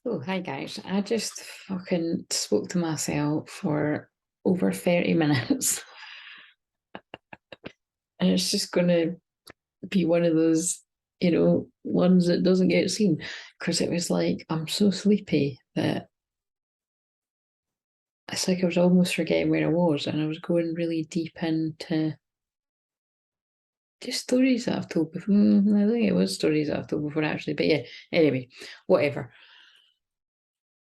Oh, hi guys. I just fucking spoke to myself for over 30 minutes. And it's just going to be one of those, ones that doesn't get seen. Because it was like, I'm so sleepy that it's like I was almost forgetting where I was. And I was going really deep into just stories that I've told before. I think it was stories that I've told before, actually. But yeah, anyway, whatever.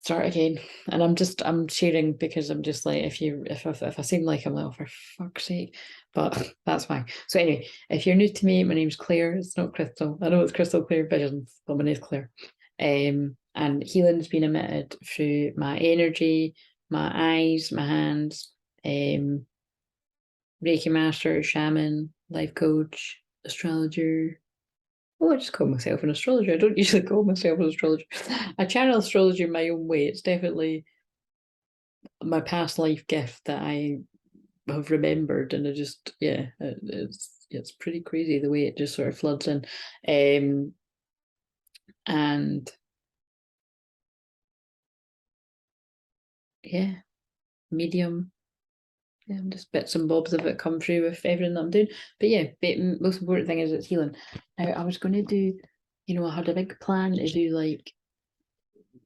Start again. And I'm sharing because I'm just like, if I seem like I'm like, oh, for fuck's sake, but that's fine. So anyway, if you're new to me, my name's Claire. It's not Crystal. I know it's Crystal Clear Visions, but my name's Claire. And healing's been emitted through my energy, my eyes, my hands, Reiki master, shaman, life coach, astrologer. Oh, I just call myself an astrologer. I don't usually call myself an astrologer. I channel astrology in my own way. It's definitely my past life gift that I have remembered, and it's pretty crazy the way it just sort of floods in. And yeah, medium. Yeah, just bits and bobs of it come through with everything that I'm doing. But yeah, the most important thing is it's healing. Now, I was going to do, I had a big plan to do like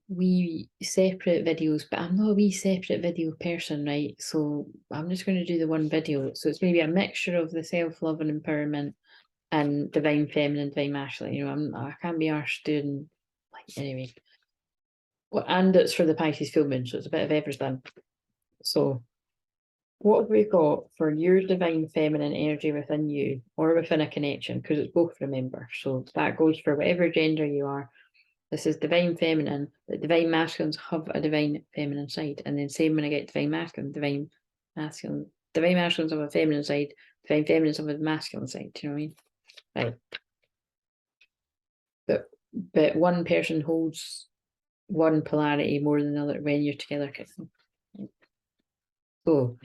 wee separate videos, but I'm not a wee separate video person, right? So I'm just going to do the one video. So it's maybe a mixture of the self-love and empowerment and divine feminine, divine masculine. I can't be arsed doing like anyway. Well, and it's for the Pisces full moon, so it's a bit of everything. So what have we got for your divine feminine energy within you or within a connection? Because it's both, remember. So that goes for whatever gender you are. This is divine feminine, but divine masculines have a divine feminine side. And then same when I get divine masculine, divine masculines have a feminine side, divine feminines have a masculine side. Do you know what I mean? Right. But one person holds one polarity more than the other when you're together. So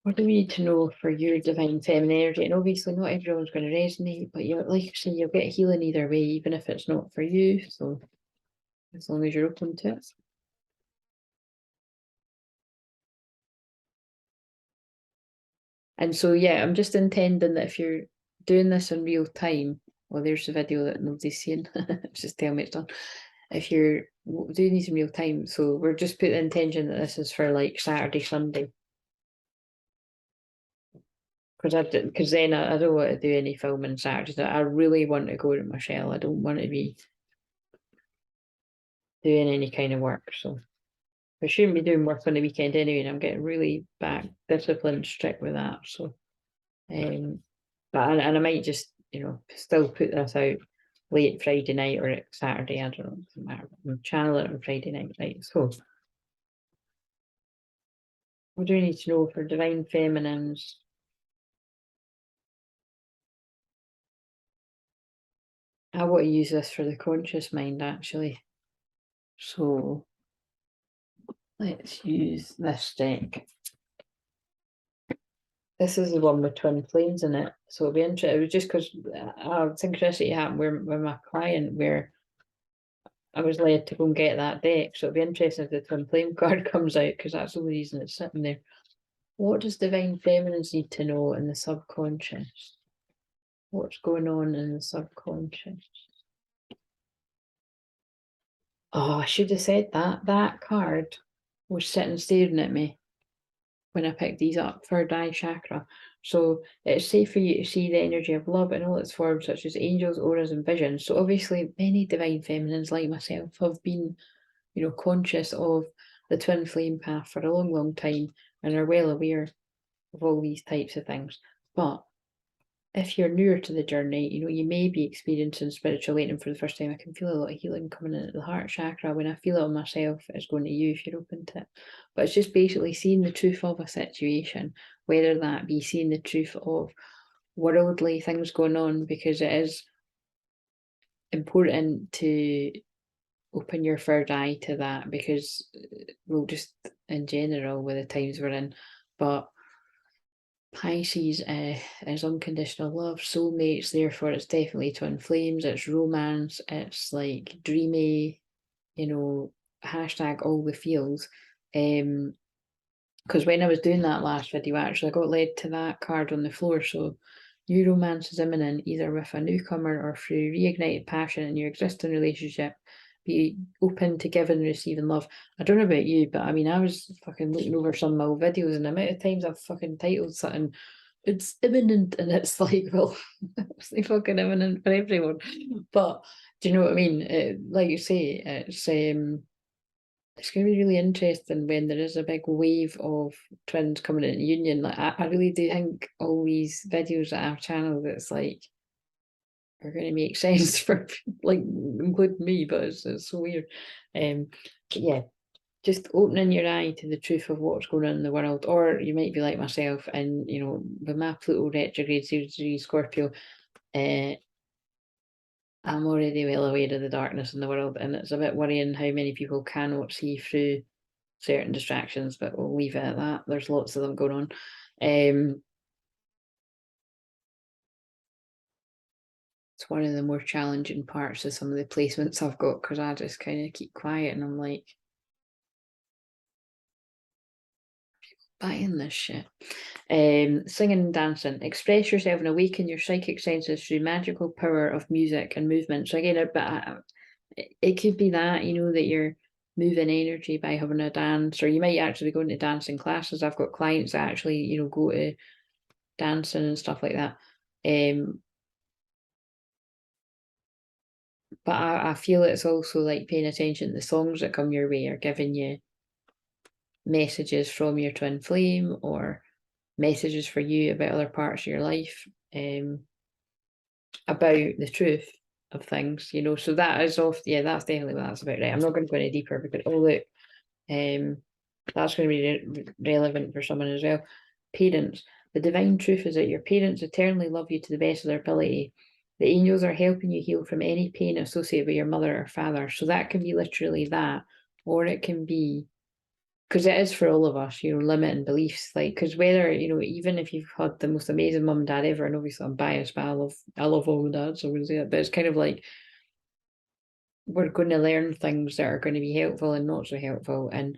what do we need to know for your divine feminine energy? And obviously not everyone's going to resonate, but like I say, you'll get healing either way, even if it's not for you. So as long as you're open to it. And so, yeah, I'm just intending that if you're doing this in real time, well, there's the video that nobody's seen. Just tell me it's done. If you're doing these in real time, so we're just putting the intention that this is for like Saturday, Sunday. Because then I don't want to do any filming Saturday. I really want to go to my shell. I don't want to be doing any kind of work. So I shouldn't be doing work on the weekend anyway. And I'm getting really back disciplined, strict with that. So, but and I might just still put this out late Friday night or Saturday. I don't know. It doesn't matter. I'm channeling it on Friday night, right? So, what do we need to know for divine feminines? I want to use this for the conscious mind, actually. So, let's use this deck. This is the one with twin flames in it. So it'll be interesting. It was just because synchronicity happened with my client where I was led to go and get that deck. So it'll be interesting if the twin flame card comes out because that's the only reason it's sitting there. What does divine feminines need to know in the subconscious? What's going on in the subconscious? Oh, I should have said that. That card was sitting staring at me when I picked these up, third eye chakra. So it's safe for you to see the energy of love in all its forms, such as angels, auras, and visions. So obviously, many divine feminines like myself have been, conscious of the twin flame path for a long, long time and are well aware of all these types of things. But if you're newer to the journey, you may be experiencing spiritual awakening for the first time. I can feel a lot of healing coming in at the heart chakra. When I feel it on myself, it's going to you if you're open to it. But it's just basically seeing the truth of a situation, whether that be seeing the truth of worldly things going on, because it is important to open your third eye to that, because, well, just in general with the times we're in. But Pisces is unconditional love, soulmates, therefore it's definitely twin flames, it's romance, it's like dreamy, you know, hashtag all the feels. Because when I was doing that last video, actually, I got led to that card on the floor. So new romance is imminent, either with a newcomer or through reignited passion in your existing relationship. Be open to give and receiving love. I don't know about you, but I mean, I was fucking looking over some of my old videos, and the amount of times I've fucking titled something, it's imminent, and it's like, well, it's like fucking imminent for everyone. But do you know what I mean? Like you say, it's going to be really interesting when there is a big wave of twins coming into union. Like I really do think all these videos that I've channeled, it's like are going to make sense for like including me, but it's so weird. Yeah, just opening your eye to the truth of what's going on in the world, or you might be like myself, and you know, with my Pluto retrograde 0 Scorpio, I'm already well aware of the darkness in the world, and it's a bit worrying how many people cannot see through certain distractions, but we'll leave it at that. There's lots of them going on. It's one of the more challenging parts of some of the placements I've got, because I just kind of keep quiet and I'm like, buying this shit. Singing and dancing. Express yourself and awaken your psychic senses through magical power of music and movement. So again, it could be that, you know, that you're moving energy by having a dance, or you might actually be going to dancing classes. I've got clients that actually, you know, go to dancing and stuff like that. But I feel it's also like paying attention to the songs that come your way are giving you messages from your twin flame, or messages for you about other parts of your life, about the truth of things, you know. So that is off, yeah, that's definitely what that's about, right? I'm not going to go any deeper, because oh look, that's going to be relevant for someone as well. Parents. The divine truth is that your parents eternally love you to the best of their ability. The angels are helping you heal from any pain associated with your mother or father. So that can be literally that, or it can be, because it is for all of us, you know, limiting beliefs. Like, because whether, you know, even if you've had the most amazing mum and dad ever, and obviously I'm biased, but I love all my dads, so I'm going to say that, but it's kind of like, we're going to learn things that are going to be helpful and not so helpful. And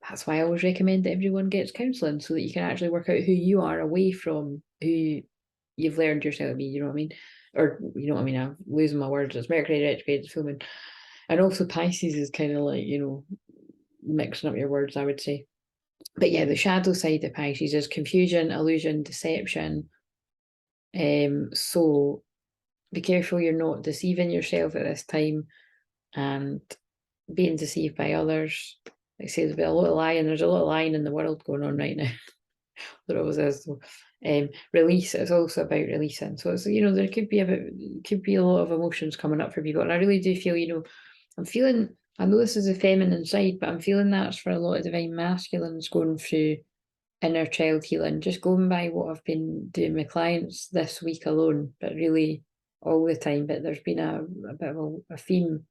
that's why I always recommend that everyone gets counselling, so that you can actually work out who you are away from who you've learned yourself to be, you know what I mean? Or, you know what I mean? I'm losing my words. It's Mercury retrograde, it's filming. And also Pisces is kind of like, you know, mixing up your words, I would say. But yeah, the shadow side of Pisces is confusion, illusion, deception. So be careful you're not deceiving yourself at this time and being deceived by others. Like I say, there's a lot of lying. There's a lot of lying in the world going on right now. There always is. So, release is also about releasing. So it's, you know, there could be a lot of emotions coming up for people, and I really do feel, you know, I'm feeling. I know this is the feminine side, but I'm feeling that's for a lot of divine masculines going through inner child healing. Just going by what I've been doing with clients this week alone, but really all the time. But there's been a bit of a theme.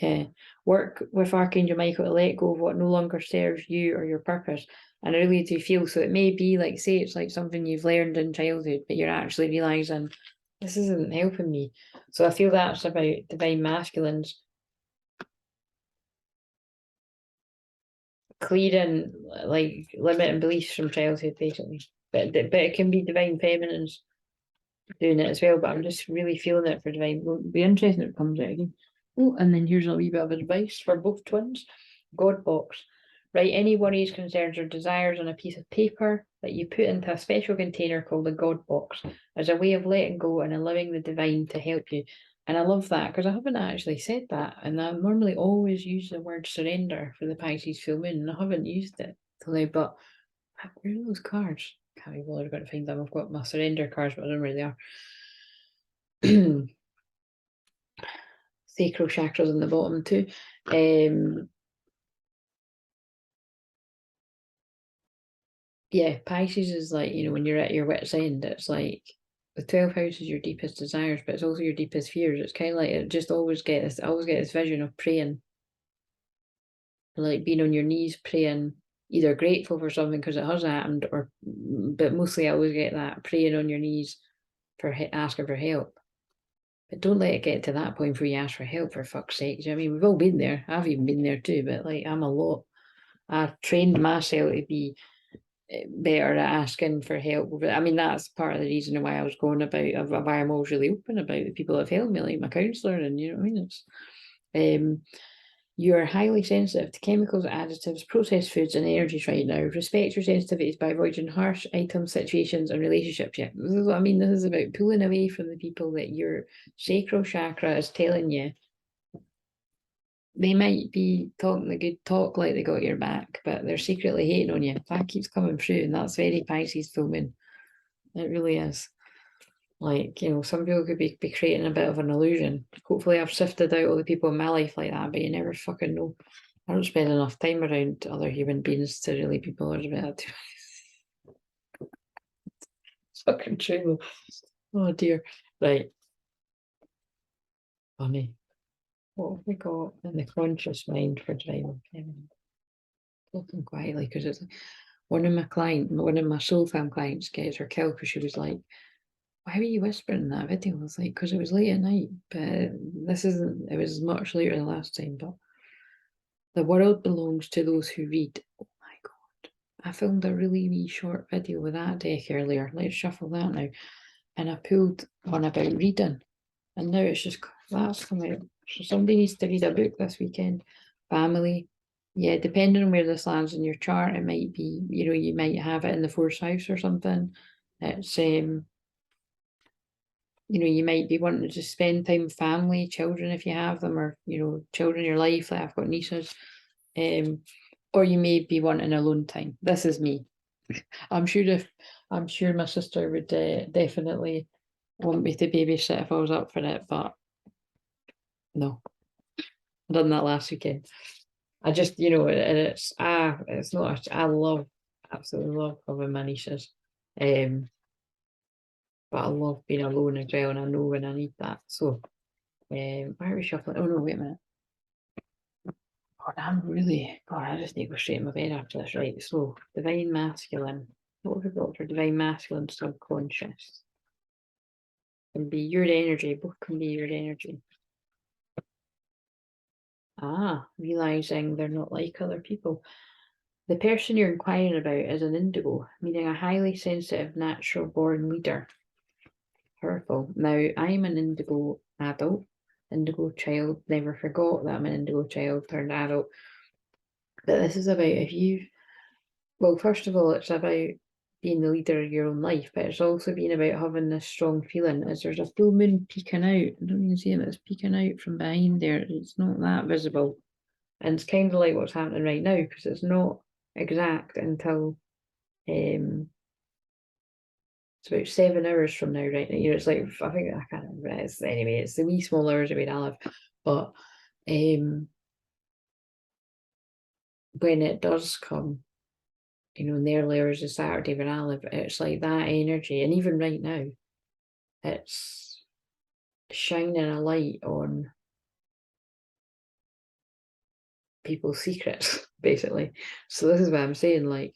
Yeah, work with Archangel Michael to let go of what no longer serves you or your purpose. And I really do feel so. It may be like, say, it's like something you've learned in childhood, but you're actually realizing this isn't helping me. So I feel that's about divine masculines clearing like limiting beliefs from childhood, basically. But it can be divine feminines doing it as well. But I'm just really feeling it for divine. It'll be interesting if it comes out again. Oh, and then here's a wee bit of advice for both twins. God box. Write any worries, concerns, or desires on a piece of paper that you put into a special container called the God box as a way of letting go and allowing the divine to help you. And I love that, because I haven't actually said that. And I normally always use the word surrender for the Pisces full moon, and I haven't used it till now. But where are those cards? Can't be bothered about to find them. I've got my surrender cards, but I don't know where they are. Sacral chakras on the bottom too. Yeah, Pisces is like, you know, when you're at your wit's end, it's like the 12th house is your deepest desires, but it's also your deepest fears. It's kind of like it just always get this vision of praying, like being on your knees praying, either grateful for something because it has happened, or but mostly I always get that praying on your knees for asking for help. But don't let it get to that point where you ask for help, for fuck's sake. Do you know what I mean? We've all been there. I've even been there too, but like I've trained myself to be better at asking for help. I mean, that's part of the reason why I was going about, why I'm always really open about the people that have helped me, like my counsellor, and you know what I mean? It's you are highly sensitive to chemicals, additives, processed foods, and energies right now. Respect your sensitivities by avoiding harsh items, situations, and relationships. Yeah, this is what I mean. This is about pulling away from the people that your sacral chakra is telling you. They might be talking the good talk like they got your back, but they're secretly hating on you. That keeps coming through, and that's very Pisces full moon. It really is. Like, you know, some people could be creating a bit of an illusion. Hopefully I've sifted out all the people in my life like that, but you never fucking know. I don't spend enough time around other human beings to really be bothered about it. It's fucking true. Oh dear. Right. Funny. What have we got in the conscious mind for divine feminine? Looking quietly, because it's one of my soul fam clients gets her killed because she was like, why were you whispering in that video? I was like, because it was late at night, but it was much later than last time, but the world belongs to those who read. Oh my God. I filmed a really wee short video with that deck earlier. Let's shuffle that now. And I pulled one about reading. And now it's just, that's come out. So somebody needs to read a book this weekend. Family. Yeah, depending on where this lands in your chart, it might be, you know, you might have it in the fourth house or something. It's you know, you might be wanting to just spend time with family, children if you have them, or you know, children in your life. Like I've got nieces, or you may be wanting alone time. This is me. I'm sure my sister would definitely want me to babysit if I was up for it, but no, I done that last weekend. I just, you know, and it's not. Absolutely love having my nieces, but I love being alone as well, and I know when I need that. So, why are we shuffling? Oh no, wait a minute. God, I just need to go straight in my bed after this. Right, so divine masculine. What have we got for divine masculine subconscious? Can be your energy, both can be your energy. Realizing they're not like other people. The person you're inquiring about is an indigo, meaning a highly sensitive, natural born leader. Powerful. Now, I'm an indigo adult, indigo child, never forgot that I'm an indigo child turned adult. But this is about well, first of all, it's about being the leader of your own life, but it's also been about having this strong feeling as there's a full moon peeking out. I don't even see it, it's peeking out from behind there. It's not that visible. And it's kind of like what's happening right now, because it's not exact until it's about 7 hours from now, right now. You know, it's like I think I can't remember. Anyway, it's the wee small hours of where I live. But when it does come, you know, in the early hours of Saturday when I live, it's like that energy. And even right now, it's shining a light on people's secrets, basically. So this is what I'm saying, like,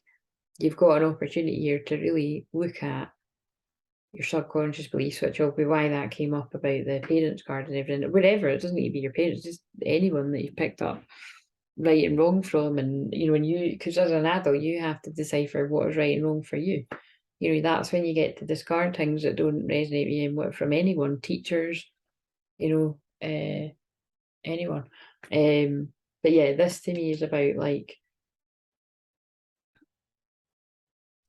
you've got an opportunity here to really look at your subconscious beliefs, which will be why that came up about the parents card and everything. Whatever, it doesn't need to be your parents, just anyone that you picked up right and wrong from. And you know, when you, because as an adult you have to decipher what is right and wrong for you. You know, that's when you get to discard things that don't resonate with you from anyone, teachers, you know, anyone. But yeah, this to me is about like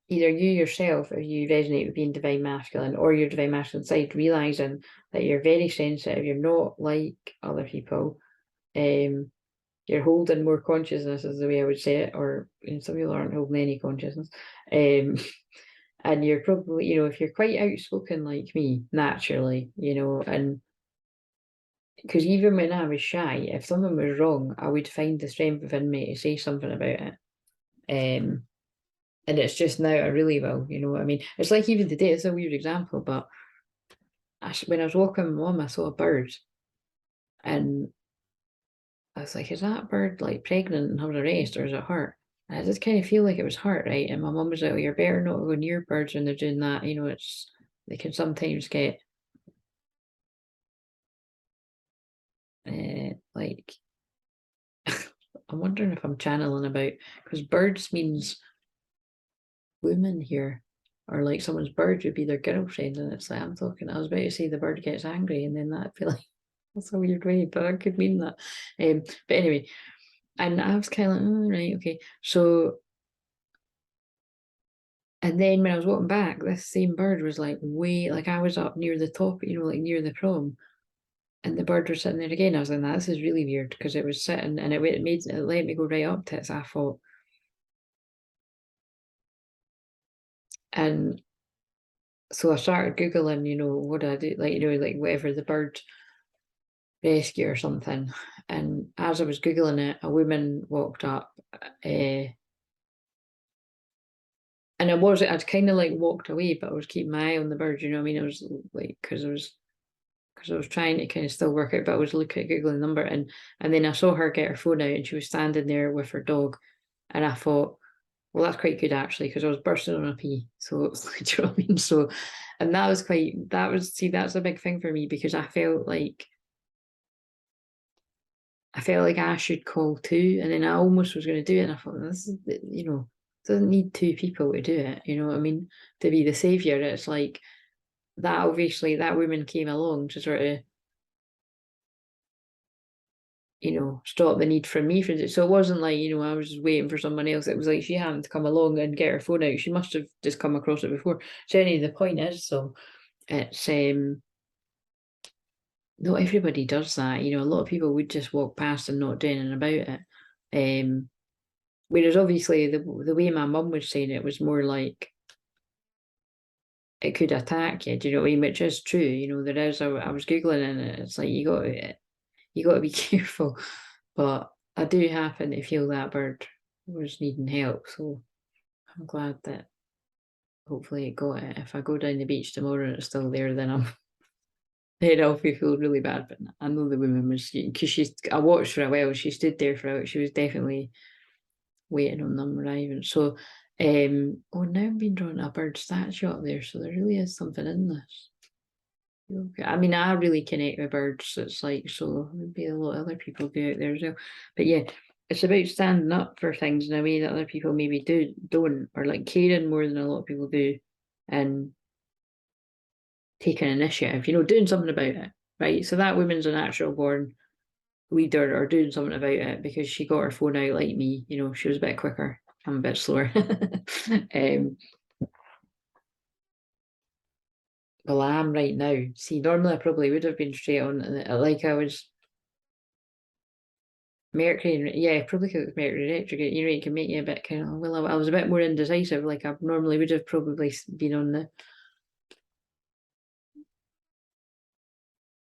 either you yourself, if you resonate with being divine masculine, or your divine masculine side, realizing that you're very sensitive, you're not like other people. You're holding more consciousness is the way I would say it, or you know, some people aren't holding any consciousness. And you're probably, you know, if you're quite outspoken like me, naturally, you know, and because even when I was shy, if something was wrong, I would find the strength within me to say something about it. And it's just now I really will, you know what I mean? It's like even today, it's a weird example, but when I was walking with my mum, I saw a bird, and I was like, is that bird like pregnant and having a rest, or is it hurt? And I just kind of feel like it was hurt, right? And my mum was like, well, you're better not go near birds when they're doing that, you know, they can sometimes get like, I'm wondering if I'm channeling about, because birds means woman here, or like someone's bird would be their girlfriend, and it's like, I was about to say the bird gets angry, and then that'd be like, that's a weird way, but I could mean that. But anyway, and I was kind of like, oh, right, okay. So, and then when I was walking back, this same bird was like way, like I was up near the top, like near the prom, and the bird was sitting there again. I was like, this is really weird, because it was sitting, and it let me go right up to it. So I thought, and so I started Googling, what I do, like, like whatever, the bird rescue or something. And as I was Googling it, a woman walked up, and I'd kind of like walked away, but I was keeping my eye on the bird, I mean? I was like, because I was trying to kind of still work out, but I was looking at Googling the number, and then I saw her get her phone out, and she was standing there with her dog, and I thought, well, that's quite good actually, because I was bursting on a pee. So it's like, do you know what I mean? So, and that's a big thing for me, because I felt like I should call too, and then I almost was going to do it, and I thought, this is, doesn't need two people to do it, you know what I mean? To be the saviour. It's like that, obviously, that woman came along to sort of, stop the need for me for it. So it wasn't like, I was just waiting for someone else. It was like she happened to come along and get her phone out. She must have just come across it before. So anyway, the point is, so it's not everybody does that. A lot of people would just walk past and not do anything about it. Whereas obviously the way my mum was saying it was more like it could attack you. Do you know what I mean? Which is true. There is. I was googling and it's like you got to be careful. But I do happen to feel that bird was needing help, so I'm glad that hopefully it got it. If I go down the beach tomorrow and it's still there, then I'll feel really bad. But I know the woman was, because I watched for a while. She stood there for a while. She was definitely waiting on them arriving. So, now I'm being drawn to a bird statue up there. So there really is something in this. Okay. I mean, I really connect with birds. It's like, so maybe a lot of other people do out there as well. But yeah, it's about standing up for things in a way that other people maybe don't, or like caring more than a lot of people do, and taking initiative, doing something about it, right? So that woman's a natural born leader, or doing something about it, because she got her phone out like me. She was a bit quicker. I'm a bit slower. Well, I am right now. See, normally I probably would have been straight on, like I was Mercury, yeah, probably because it's Mercury retrograde, it can make you a bit kind of, well, I was a bit more indecisive, like I normally would have probably been on the,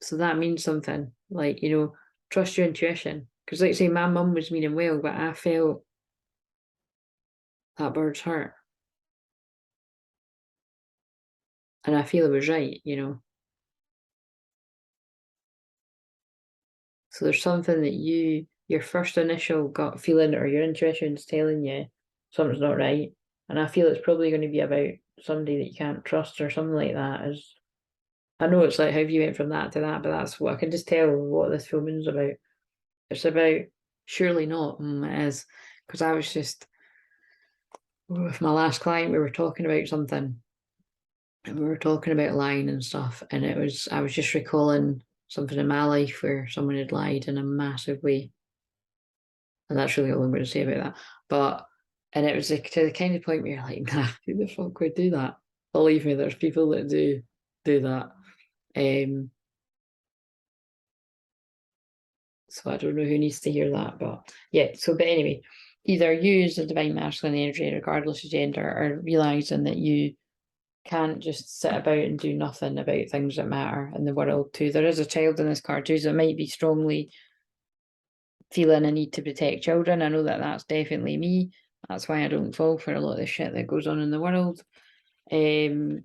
so that means something, like, trust your intuition, because like I say, my mum was meaning well, but I felt that bird's hurt, and I feel it was right, so there's something that your first initial gut feeling or your intuition's telling you something's not right, and I feel it's probably going to be about somebody that you can't trust or something like that. I know it's like, how have you went from that to that, but that's what I can just tell what this filming's about. It's about, surely not, it is, because I was just, with my last client, we were talking about something, and we were talking about lying and stuff, and I was just recalling something in my life where someone had lied in a massive way, and that's really all I'm going to say about that. But, and it was like to the kind of point where you're like, nah, who the fuck would do that? Believe me, there's people that do that. So I don't know who needs to hear that, but yeah. But anyway, either use the divine masculine energy, regardless of gender, or realizing that you can't just sit about and do nothing about things that matter in the world too. There is a child in this card too, so it might be strongly feeling a need to protect children. I know that that's definitely me. That's why I don't fall for a lot of the shit that goes on in the world. And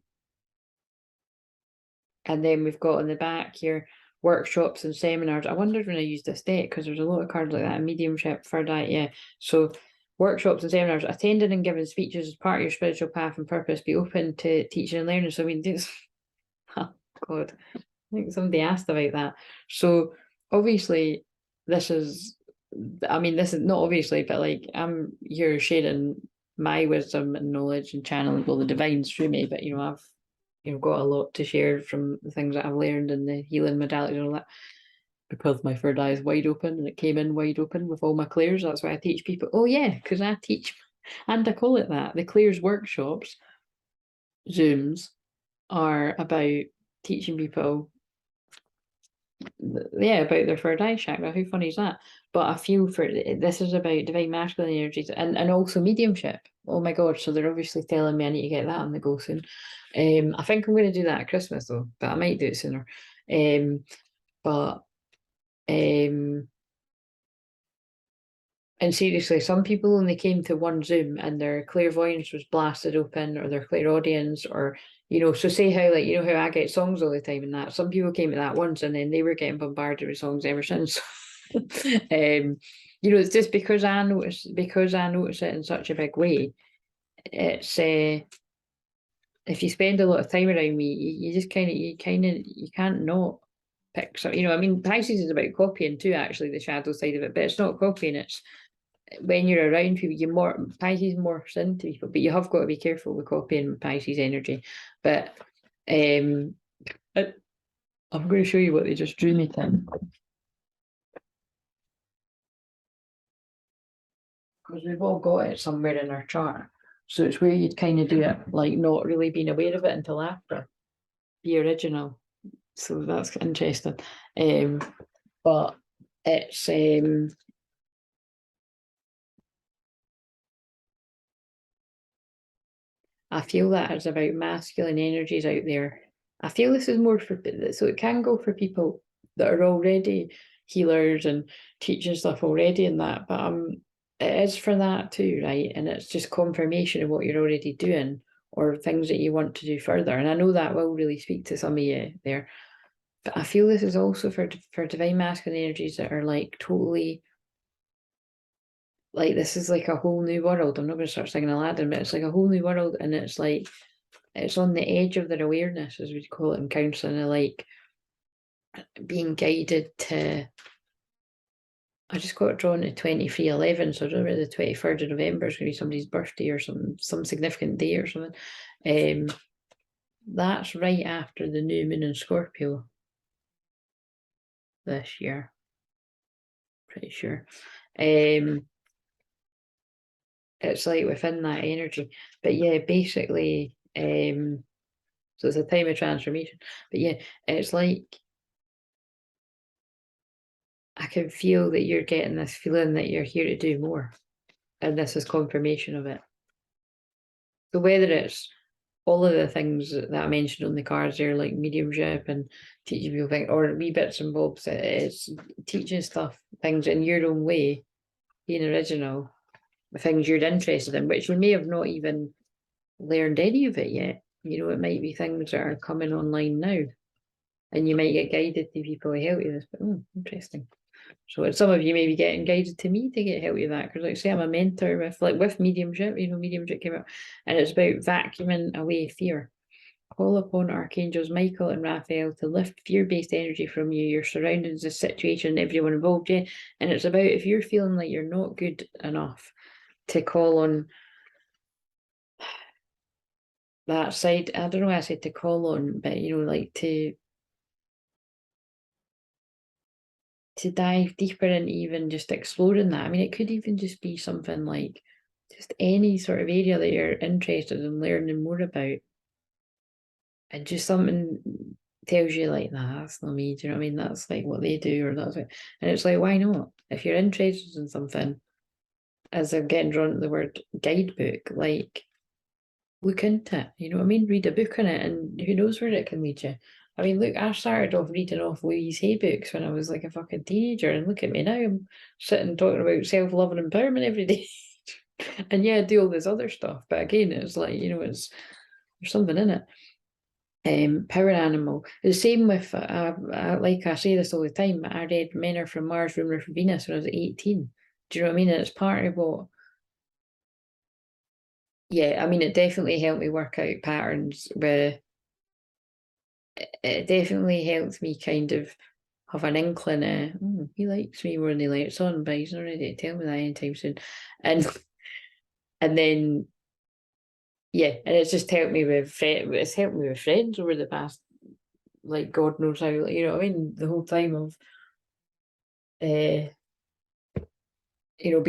then we've got on the back here, workshops and seminars. I wondered when I used this deck, because there's a lot of cards like that, mediumship for that, yeah. So workshops and seminars, attending and giving speeches as part of your spiritual path and purpose, be open to teaching and learning. So I mean, this, oh God, I think somebody asked about that. So obviously this is, I mean, this is not obviously, but like I'm here sharing my wisdom and knowledge and channeling, well, the divines through me, but I've got a lot to share from the things that I've learned and the healing modalities and all that, because my third eye is wide open and it came in wide open with all my clairs. That's why I teach people. Oh yeah, because I teach, and I call it that, the clairs workshops, Zooms, are about teaching people, yeah, about their third eye chakra. How funny is that? But I feel for this is about divine masculine energies and also mediumship. Oh my god! So they're obviously telling me I need to get that on the go soon. I think I'm going to do that at Christmas though, but I might do it sooner. But and seriously, some people only came to one Zoom and their clairvoyance was blasted open, or their clairaudience, or so say how, like, how I get songs all the time and that. Some people came to that once and then they were getting bombarded with songs ever since. It's just because I notice it in such a big way. It's if you spend a lot of time around me, you just you can't not pick some. I mean, Pisces is about copying too, actually, the shadow side of it, but it's not copying. It's when you're around people, Pisces morphs into people, but you have got to be careful with copying Pisces energy. But I'm going to show you what they just drew me to. Because we've all got it somewhere in our chart. So it's where you'd kind of do it, like not really being aware of it until after. Be original. So that's interesting. But it's I feel that it's about masculine energies out there. I feel this is more for, so it can go for people that are already healers and teaching stuff already and that, but it is for that too, right? And it's just confirmation of what you're already doing or things that you want to do further. And I know that will really speak to some of you there. But I feel this is also for divine masculine energies that are like totally, like, this is like a whole new world. I'm not going to start singing Aladdin, but it's like a whole new world, and it's like it's on the edge of their awareness, as we'd call it in counselling, of like being guided to. I just got drawn to 2311, so I don't know, the 23rd of November is going to be somebody's birthday or some significant day or something. That's right after the new moon in Scorpio this year. Pretty sure. It's like within that energy. But yeah, basically, so it's a time of transformation. But yeah, it's like I can feel that you're getting this feeling that you're here to do more. And this is confirmation of it. So whether it's all of the things that I mentioned on the cards there, like mediumship and teaching people things, or wee bits and bobs, it's teaching things in your own way, being original, the things you're interested in, which you may have not even learned any of it yet. It might be things that are coming online now, and you might get guided to people who help you this. But interesting. So some of you may be getting guided to me to get help with that, because like say I'm a mentor with mediumship. Mediumship came up, and it's about vacuuming away fear. Call upon archangels Michael and Raphael to lift fear-based energy from you, your surroundings, the situation, everyone involved. Yeah, and it's about, if you're feeling like you're not good enough, to call on that side. I don't know why I said to call on, but like to dive deeper and even just exploring that. I mean, it could even just be something like just any sort of area that you're interested in learning more about, and just something tells you like, nah, that's not me. Do you know what I mean? That's like what they do, or that's what, and it's like, why not? If you're interested in something, as I'm getting drawn to the word guidebook, like look into it. You know what I mean? Read a book on it, and who knows where it can lead you. I mean, look, I started off reading off Louise Hay books when I was like a fucking teenager, and look at me now. I'm sitting talking about self-love and empowerment every day. And yeah, I do all this other stuff. But again, it's like, there's something in it. Power animal. The same with, like I say this all the time, I read Men Are From Mars, Women Are From Venus when I was 18. Do you know what I mean? And it's part of what, yeah, I mean, it definitely helped me work out patterns where it definitely helped me kind of have an inkling he likes me more than he likes on, but he's not ready to tell me that anytime soon. And then and it's just helped me with it's helped me with friends over the past, like, God knows how, you know what I mean, the whole time of being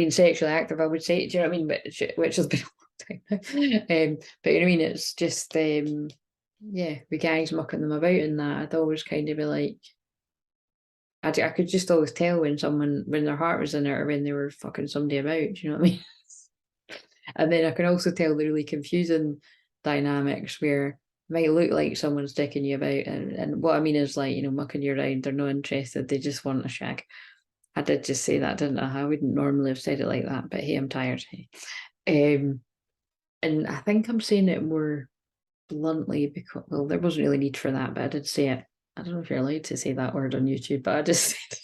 sexually active, I would say, do you know what I mean? Which has been a long time now. But you know what I mean, it's just with guys mucking them about and that, I'd always kind of be like, I could just always tell when their heart was in it or when they were fucking somebody about, do you know what I mean? And then I can also tell the really confusing dynamics where it might look like someone's dicking you about, and what I mean is, like, mucking you around, they're not interested, they just want a shag. I did just say that, didn't I? I wouldn't normally have said it like that, but hey, I'm tired. And I think I'm saying it more bluntly because, well, there wasn't really need for that, but I did say it. I don't know if you're allowed to say that word on YouTube, but I just said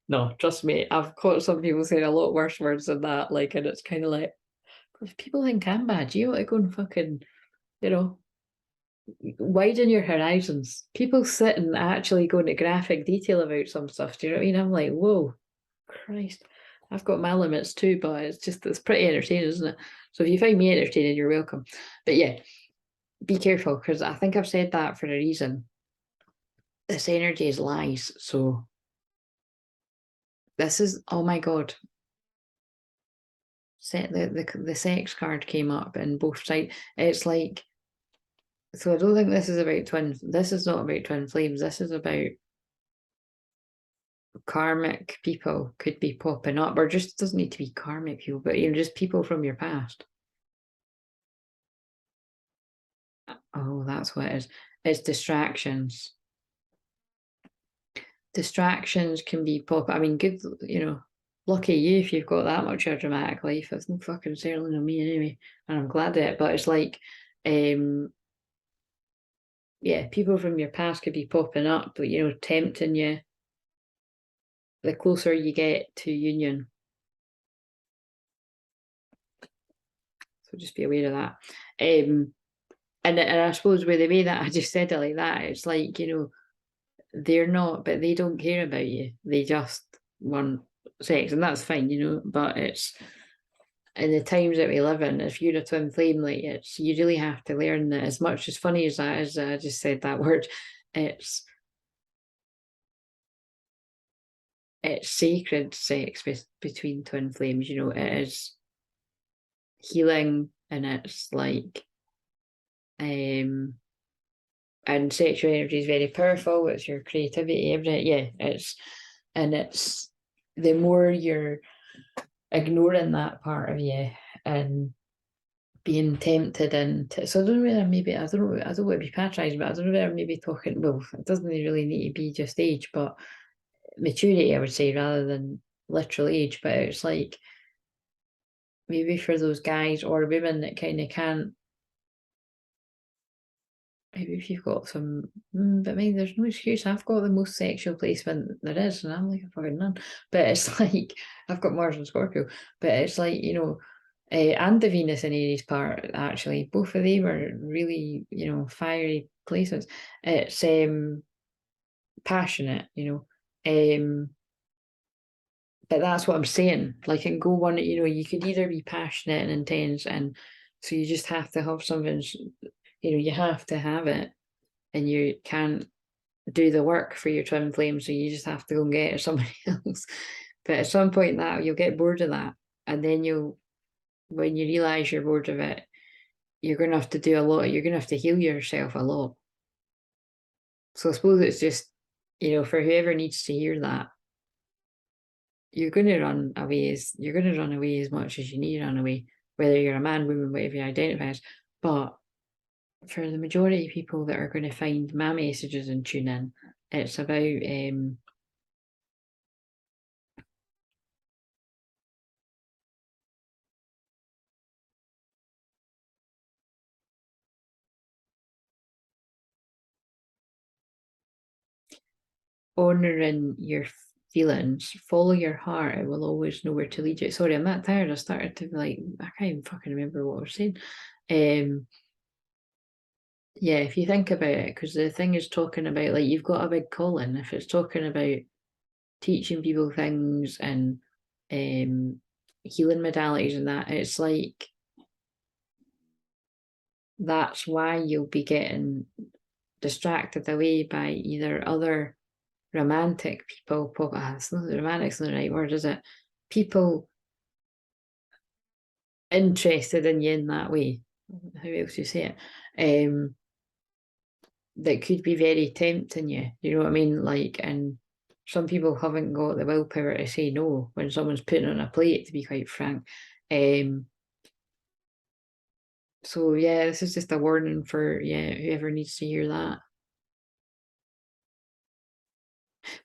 no, trust me, I've caught some people saying a lot worse words than that, like, and it's kind of like, if people think I'm bad, you ought to go and fucking, widen your horizons. People sit and actually go into graphic detail about some stuff. Do you know what I mean? I'm like, whoa, Christ. I've got my limits too, but it's pretty entertaining, isn't it? So if you find me entertaining, you're welcome. But yeah, be careful, because I think I've said that for a reason. This energy is lies. So this is, oh my God. The sex card came up in both sides. It's like, so I don't think this is about this is not about twin flames. This is about karmic people could be popping up, or just doesn't need to be karmic people, but just people from your past. Oh, that's what it is. It's distractions. Distractions can be pop. I mean, good, lucky you if you've got that much of a dramatic life. It's no fucking certainly on me anyway, and I'm glad of it. But it's like, people from your past could be popping up, but tempting you. The closer you get to union. So just be aware of that. And I suppose with the way that I just said it like that, it's like, they're not, but they don't care about you. They just want sex, and that's fine, but it's in the times that we live in, if you're a twin flame, like, you really have to learn that, as much as funny as that is, I just said that word, it's sacred sex between twin flames, it is healing, and it's like, and sexual energy is very powerful. It's your creativity, everything. It's the more you're ignoring that part of you and being tempted into. So I don't know whether I don't want to be patronising, but I don't know whether maybe talking. Well, it doesn't really need to be just age, but maturity, I would say, rather than literal age. But it's like, maybe for those guys or women that kind of can't. Maybe if you've got some, but I mean, there's no excuse. I've got the most sexual placement there is, and I'm like a fucking nun. But it's like, I've got Mars and Scorpio, but it's like, and the Venus and Aries part, actually, both of them are really, fiery places. It's passionate, but that's what I'm saying. Like, and go one, you could either be passionate and intense, and so you just have to have something. You have to have it, and you can't do the work for your twin flame, so you just have to go and get it somebody else. But at some point that you'll get bored of that, and then when you realize you're bored of it, you're going to have to do a lot. You're going to have to heal yourself a lot. So I suppose it's just, for whoever needs to hear that, you're going to run away as much as you need to run away, whether you're a man, woman, whatever you identify as. But for the majority of people that are going to find my messages and tune in, it's about honouring your feelings. Follow your heart, it will always know where to lead you. Sorry, I'm that tired. I started to be like, I can't even fucking remember what I was saying. Yeah, if you think about it, because the thing is talking about, like, you've got a big calling. If it's talking about teaching people things and healing modalities and that, it's like that's why you'll be getting distracted away by either other romantic people. It's not romantic's not the right word, is it? People interested in you in that way. How else do you say it? That could be very tempting you. You know what I mean? Like, and some people haven't got the willpower to say no when someone's putting on a plate, to be quite frank. So yeah, this is just a warning for whoever needs to hear that.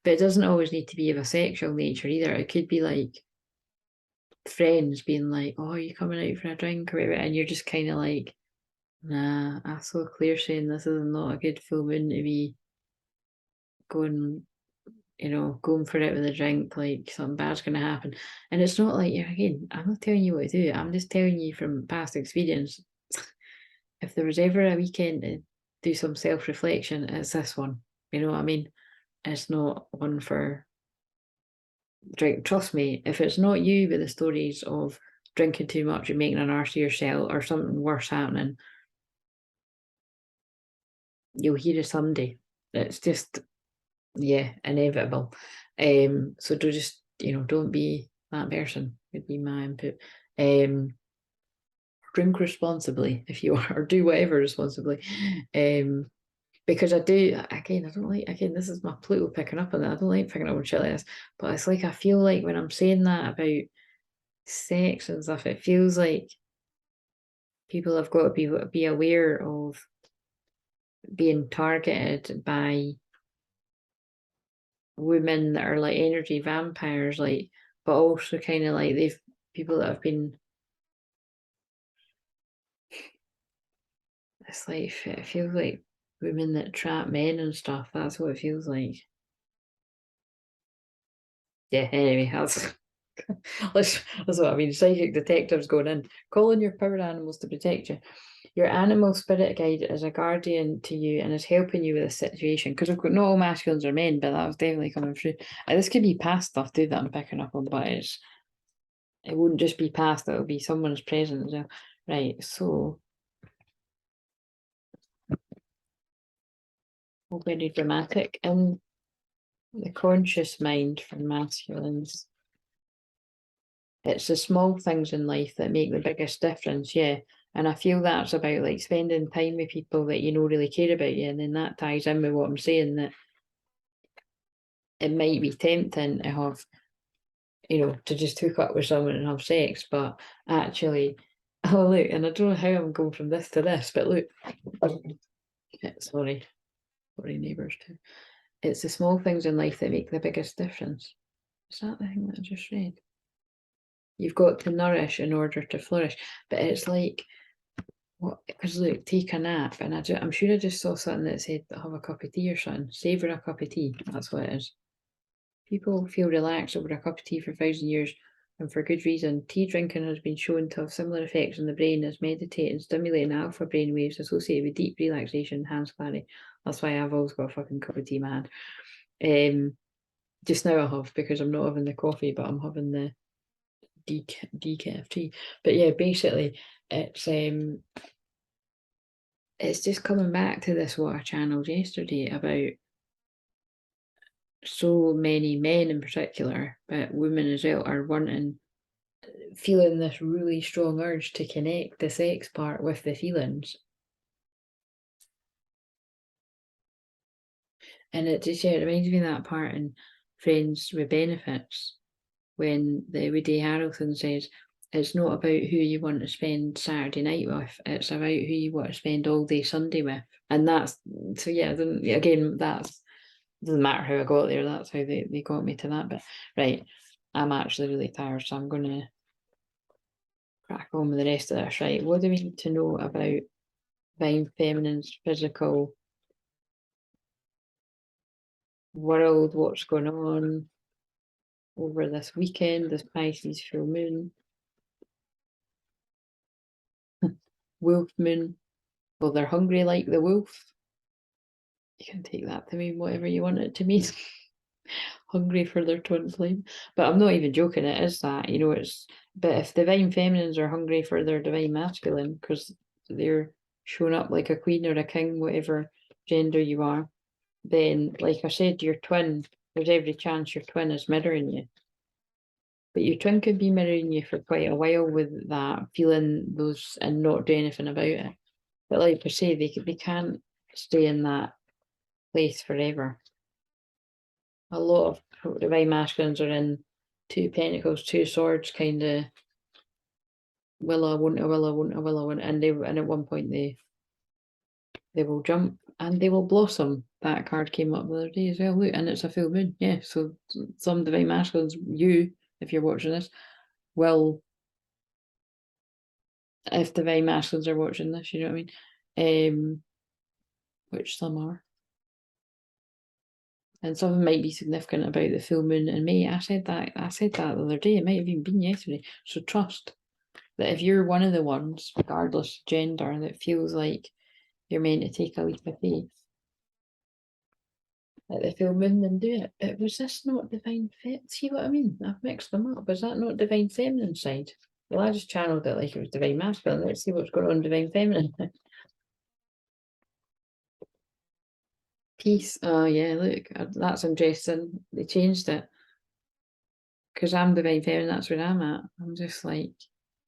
But it doesn't always need to be of a sexual nature either. It could be like friends being like, "Oh, are you coming out for a drink or whatever?" And you're just kind of like, "Nah, I saw Claire saying this is not a good full moon to be going, going for it with a drink, like something bad's going to happen." And it's not like, again, I'm not telling you what to do. I'm just telling you from past experience. If there was ever a weekend to do some self-reflection, it's this one. You know what I mean? It's not one for drink. Trust me, if it's not you with the stories of drinking too much and making an arse of yourself or something worse happening, you'll hear it someday. It's just, inevitable. So don't be that person, would be my input. Drink responsibly if you are, or do whatever responsibly. Because I do, again, I don't like, again, this is my Pluto picking up on that. I don't like picking up on shit like this, but it's like I feel like when I'm saying that about sex and stuff, it feels like people have got to be aware of being targeted by women that are like energy vampires, like, but also kind of like they've people that have been. It's like it feels like women that trap men and stuff. That's what it feels like. Yeah. Anyway, that's what I mean. Psychic detectives going in, calling your power animals to protect you. Your animal spirit guide is a guardian to you and is helping you with a situation. Because I've got not all masculines are men, but that was definitely coming through. This could be past stuff too that I'm picking up on, but it won't just be past, it'll be someone's present as well. Right, so very dramatic. In the conscious mind for masculines, it's the small things in life that make the biggest difference, yeah. And I feel that's about like spending time with people that really care about you. And then that ties in with what I'm saying, that it might be tempting to have, to just hook up with someone and have sex, but actually, oh look, and I don't know how I'm going from this to this, but look, sorry, neighbours too. It's the small things in life that make the biggest difference. Is that the thing that I just read? You've got to nourish in order to flourish. But it's like, what? Because look, take a nap, and I'm sure I just saw something that said have a cup of tea or something. Savor a cup of tea. That's what it is. People feel relaxed over a cup of tea for 1,000 years, and for good reason. Tea drinking has been shown to have similar effects on the brain as meditating, stimulating alpha brain waves associated with deep relaxation, enhanced clarity. That's why I've always got a fucking cup of tea, man. Just now I have, because I'm not having the coffee, but I'm having the decaf tea. But yeah, basically it's just coming back to this what I channeled yesterday about so many men in particular, but women as well, are feeling this really strong urge to connect the sex part with the feelings. And it reminds me of that part in Friends with Benefits, when the Woody Harrelson says, it's not about who you want to spend Saturday night with, it's about who you want to spend all day Sunday with. And that's, so yeah, then again, that's, doesn't matter how I got there, that's how they got me to that. But right, I'm actually really tired, so I'm going to crack on with the rest of this. Right, what do we need to know about Divine Feminine's physical world? What's going on over this weekend, this Pisces full moon, wolf moon? Well, they're hungry like the wolf. You can take that to mean whatever you want it to mean. Hungry for their twin flame. But I'm not even joking, it is that, you know, it's, but if divine feminines are hungry for their divine masculine, because they're showing up like a queen or a king, whatever gender you are, then, like I said, your twin, there's every chance your twin is mirroring you. But your twin could be mirroring you for quite a while with that, feeling those and not doing anything about it. But like I say, they can't stay in that place forever. A lot of divine masculines are in two pentacles, two swords, kind of will I, won't I, will I, won't I, will I, won't, and at one point they will jump and they will blossom. That card came up the other day as well. Look, and it's a full moon. Yeah, so some divine masculines, you, if you're watching this, will, if divine masculines are watching this, you know what I mean? Which some are. And something might be significant about the full moon in May. I said that the other day. It might have even been yesterday. So trust that if you're one of the ones, regardless of gender, that feels like you're meant to take a leap of faith at the full moon, then do it. But was this not divine feminine? See what I mean? I've mixed them up. Was that not divine feminine side? Well, I just channeled it like it was divine masculine. Let's see what's going on divine feminine. Peace. Oh yeah, look, that's interesting. They changed it. Because I'm divine feminine, that's where I'm at. I'm just like,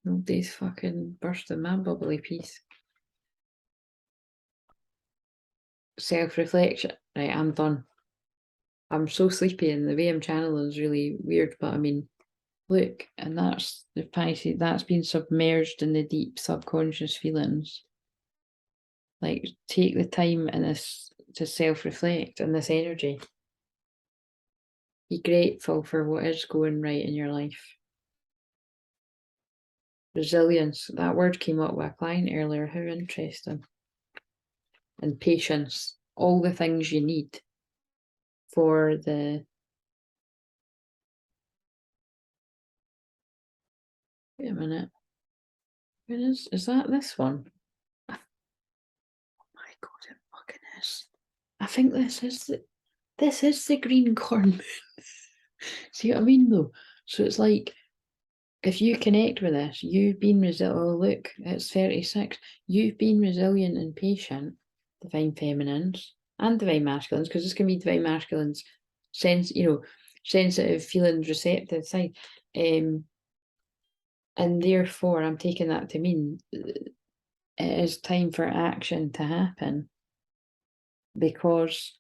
nobody's fucking bursting my bubbly piece. Self-reflection. Right, I'm done. I'm so sleepy and the way I'm channeling is really weird, but I mean, look, and that's the Pisces, that's been submerged in the deep subconscious feelings. Like, take the time in this to self-reflect in this energy. Be grateful for what is going right in your life. Resilience, that word came up with a client earlier, how interesting. And patience, all the things you need for the, wait a minute, where is that this one? Oh my god, it fucking is. I think this is the green corn moon. See what I mean though? So it's like, if you connect with this, you've been resilient. Oh look, it's 36. You've been resilient and patient, divine feminines and divine masculines, because this can be divine masculines, sensitive, feelings, receptive side. And therefore, I'm taking that to mean it is time for action to happen, because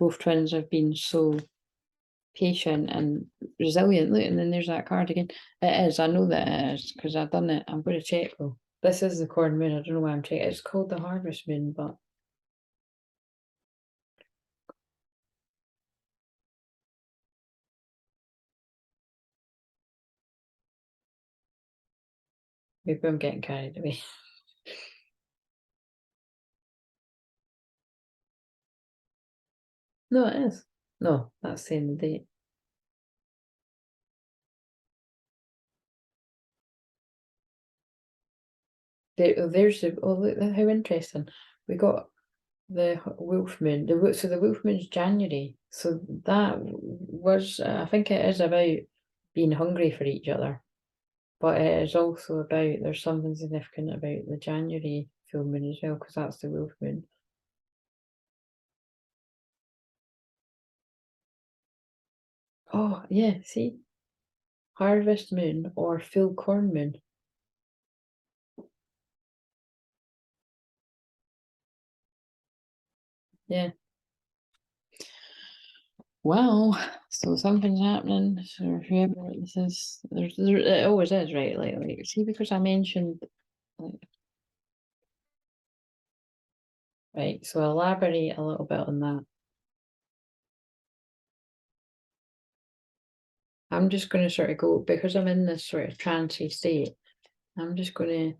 both twins have been so patient and resilient. Look, and then there's that card again. It is, I know that it is, because I've done it. I'm going to check though. This is the corn moon. I don't know why I'm checking. It's called the harvest moon, but maybe I'm getting carried away. No, it is. No, that's saying the date. There's the, oh look, how interesting. We got the wolf moon. So the wolf moon's January. So that was, I think it is about being hungry for each other. But it is also about, there's something significant about the January full moon as well, because that's the wolf moon. Oh, yeah, see? Harvest moon or full corn moon. Yeah. Well, so something's happening. So whoever this is, it always is, right? Like, see, because I mentioned, like, right, so elaborate a little bit on that. I'm just going to sort of go, because I'm in this sort of trancey state, I'm just going to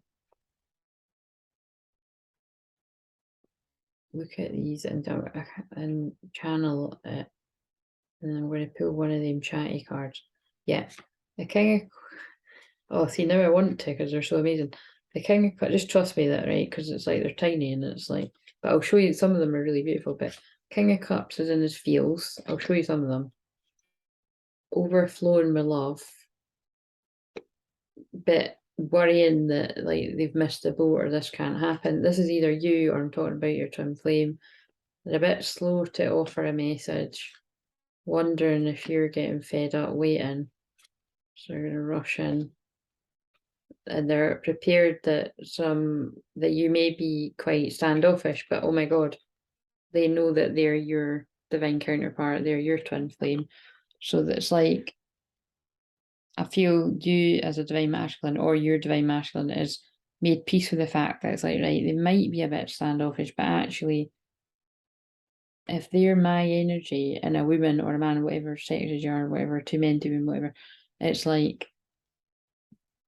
look at these and channel it, and I'm going to pull one of them chatty cards. Yeah, the King of, oh, see, now I want to because they're so amazing. the King of Cups, just trust me that, right? Because it's like they're tiny and it's like, but I'll show you, some of them are really beautiful, but King of Cups is in his feels. I'll show you some of them. Overflowing with love, but worrying that like they've missed the boat or this can't happen. This is either you or I'm talking about your twin flame. They're a bit slow to offer a message, wondering if you're getting fed up waiting. So they're gonna rush in. And they're prepared that you may be quite standoffish, but oh my god, they know that they're your divine counterpart, they're your twin flame. So that's like, I feel you as a divine masculine or your divine masculine is made peace with the fact that it's like, right, they might be a bit standoffish, but actually, if they're my energy and a woman or a man, whatever sexes you are, whatever, two men, two women, whatever, it's like,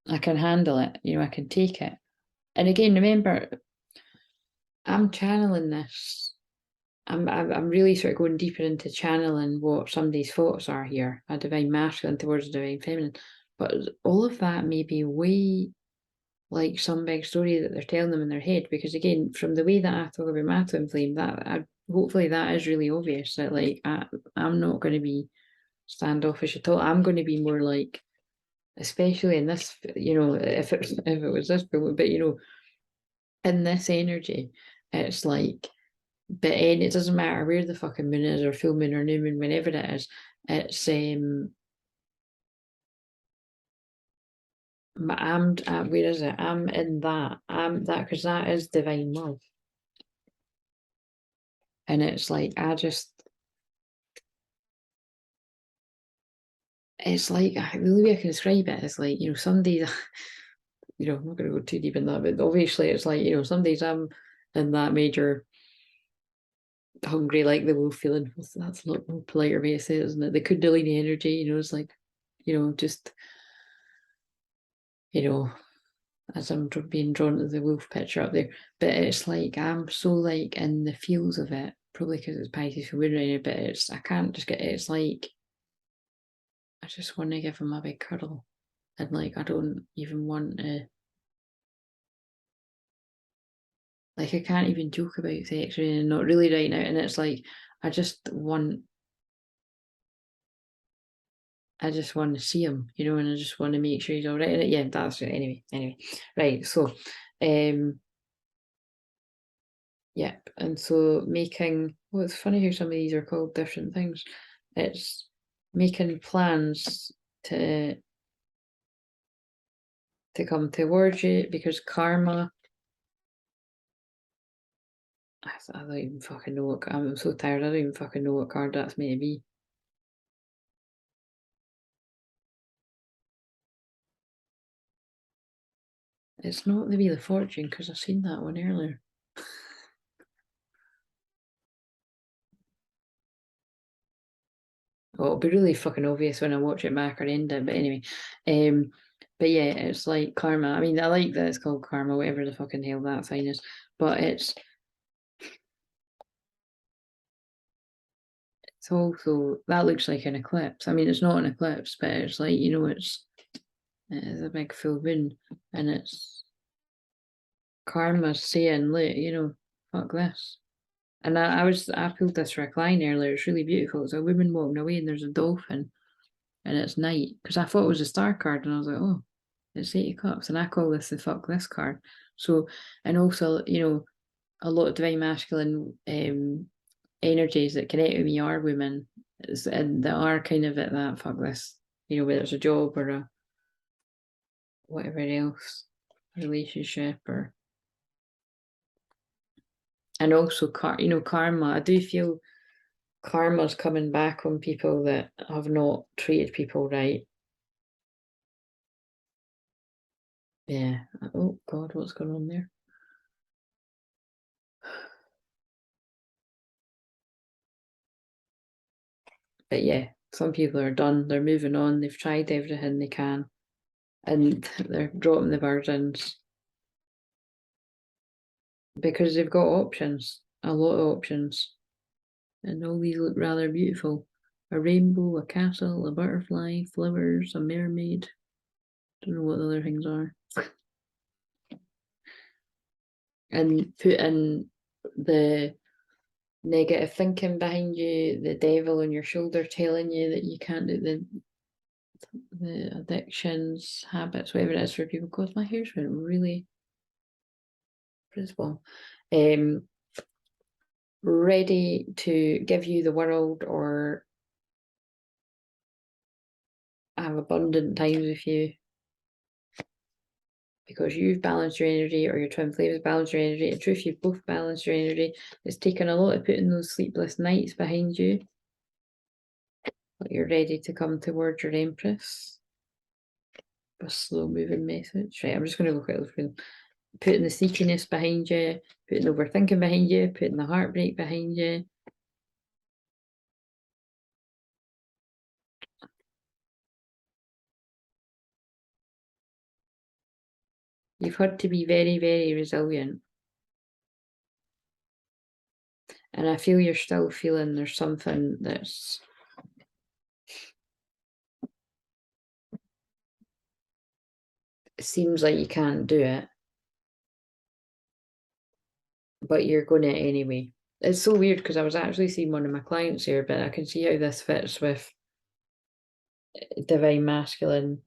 I can handle it, I can take it. And again, remember, I'm channeling this. I'm really sort of going deeper into channeling what somebody's thoughts are here, a divine masculine towards a divine feminine. But all of that may be way like some big story that they're telling them in their head. Because again, from the way that I talk about my twin flame, hopefully that is really obvious that like I'm not going to be standoffish at all. I'm going to be more like, especially in this, if it was this, but in this energy, it's like. But it doesn't matter where the fucking moon is, or full moon, or new moon, whenever it is. It's where is it? I'm in that. I'm that, because that is divine love. And it's like it's like the only way I can describe it is like, some days, I'm not going to go too deep in that, but obviously it's like, some days I'm in that major hungry like the wolf feeling. That's not a politer way to say it, isn't it? The kundalini energy, it's like, just, as I'm being drawn to the wolf picture up there. But it's like, I'm so like in the feels of it, probably because it's Pisces for women right now, but I can't just get it. It's like, I just want to give him a big cuddle. And like, I don't even want to, like, I can't even joke about sex or anything, not really right now. And it's like, I just want to see him, and I just want to make sure he's all right. And yeah, that's it. Anyway, right. So, yep. And so making, well, it's funny how some of these are called different things. It's making plans to come towards you, because karma, I don't even fucking know what, I'm so tired, I don't even fucking know what card that's meant to be. It's not the Wheel of Fortune, because I've seen that one earlier. Oh, it'll be really fucking obvious when I watch it back or end it, but anyway. But yeah, it's like karma. I mean, I like that it's called karma, whatever the fucking hell that sign is. But it's also, that looks like an eclipse. I mean, it's not an eclipse, but it's like, it is a big full moon, and it's karma's saying, look, fuck this. And I pulled this for a client earlier. It's really beautiful. It's a woman walking away and there's a dolphin, and it's night, because I thought it was a star card, and I was like, oh, it's 80 cups, and I call this the fuck this card. So, and also, a lot of divine masculine energies that connect with me are women, and they are kind of at that fuck this, whether it's a job or a whatever else, relationship, or, and also karma. I do feel karma's coming back on people that have not treated people right. Yeah. Oh god, what's going on there? But yeah, some people are done, they're moving on, they've tried everything they can, and they're dropping the burdens because they've got options, a lot of options, and all these look rather beautiful. A rainbow, a castle, a butterfly, flowers, a mermaid. Don't know what the other things are. and put in the negative thinking behind you, the devil on your shoulder telling you that you can't do the addictions, habits, whatever it is for people. Because my hair's been really principle. Ready to give you the world or have abundant times with you because you've balanced your energy, or your twin flame has balanced your energy. In truth, you've both balanced your energy. It's taken a lot of putting those sleepless nights behind you, but you're ready to come towards your Empress. A slow moving message. Right, I'm just going to look at it. Putting the sneakiness behind you, putting the overthinking behind you, putting the heartbreak behind you. You've had to be very, very resilient. And I feel you're still feeling there's something that's it seems like you can't do it, but you're going to anyway. It's so weird because I was actually seeing one of my clients here, but I can see how this fits with divine masculines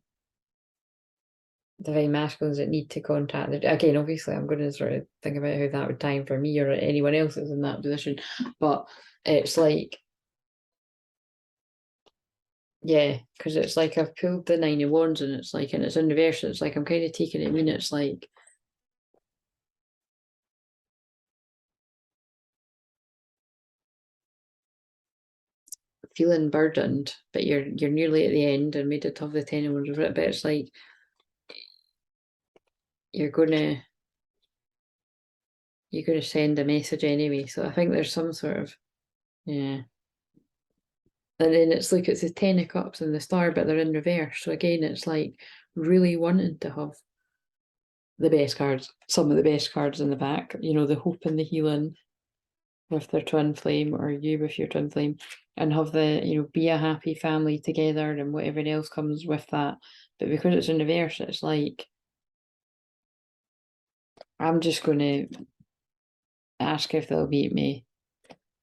that need to contact the, again, obviously I'm going to sort of think about how that would time for me or anyone else that's in that position, but it's like, yeah, because it's like I've pulled the 9 of Wands and it's like, and it's in reverse, so it's like I'm kind of taking it, I mean, it's like feeling burdened, but you're nearly at the end and made it of the 10 of Wands, but it's like you're gonna send a message anyway. So I think there's some sort of, yeah. And then it's like it's the 10 of Cups and the Star, but they're in reverse. So again, it's like really wanting to have the best cards, some of the best cards in the back, you know, the hope and the healing with their twin flame, or you with your twin flame, and have the, you know, be a happy family together and whatever else comes with that. But because it's in reverse, it's like I'm just going to ask if they'll beat me,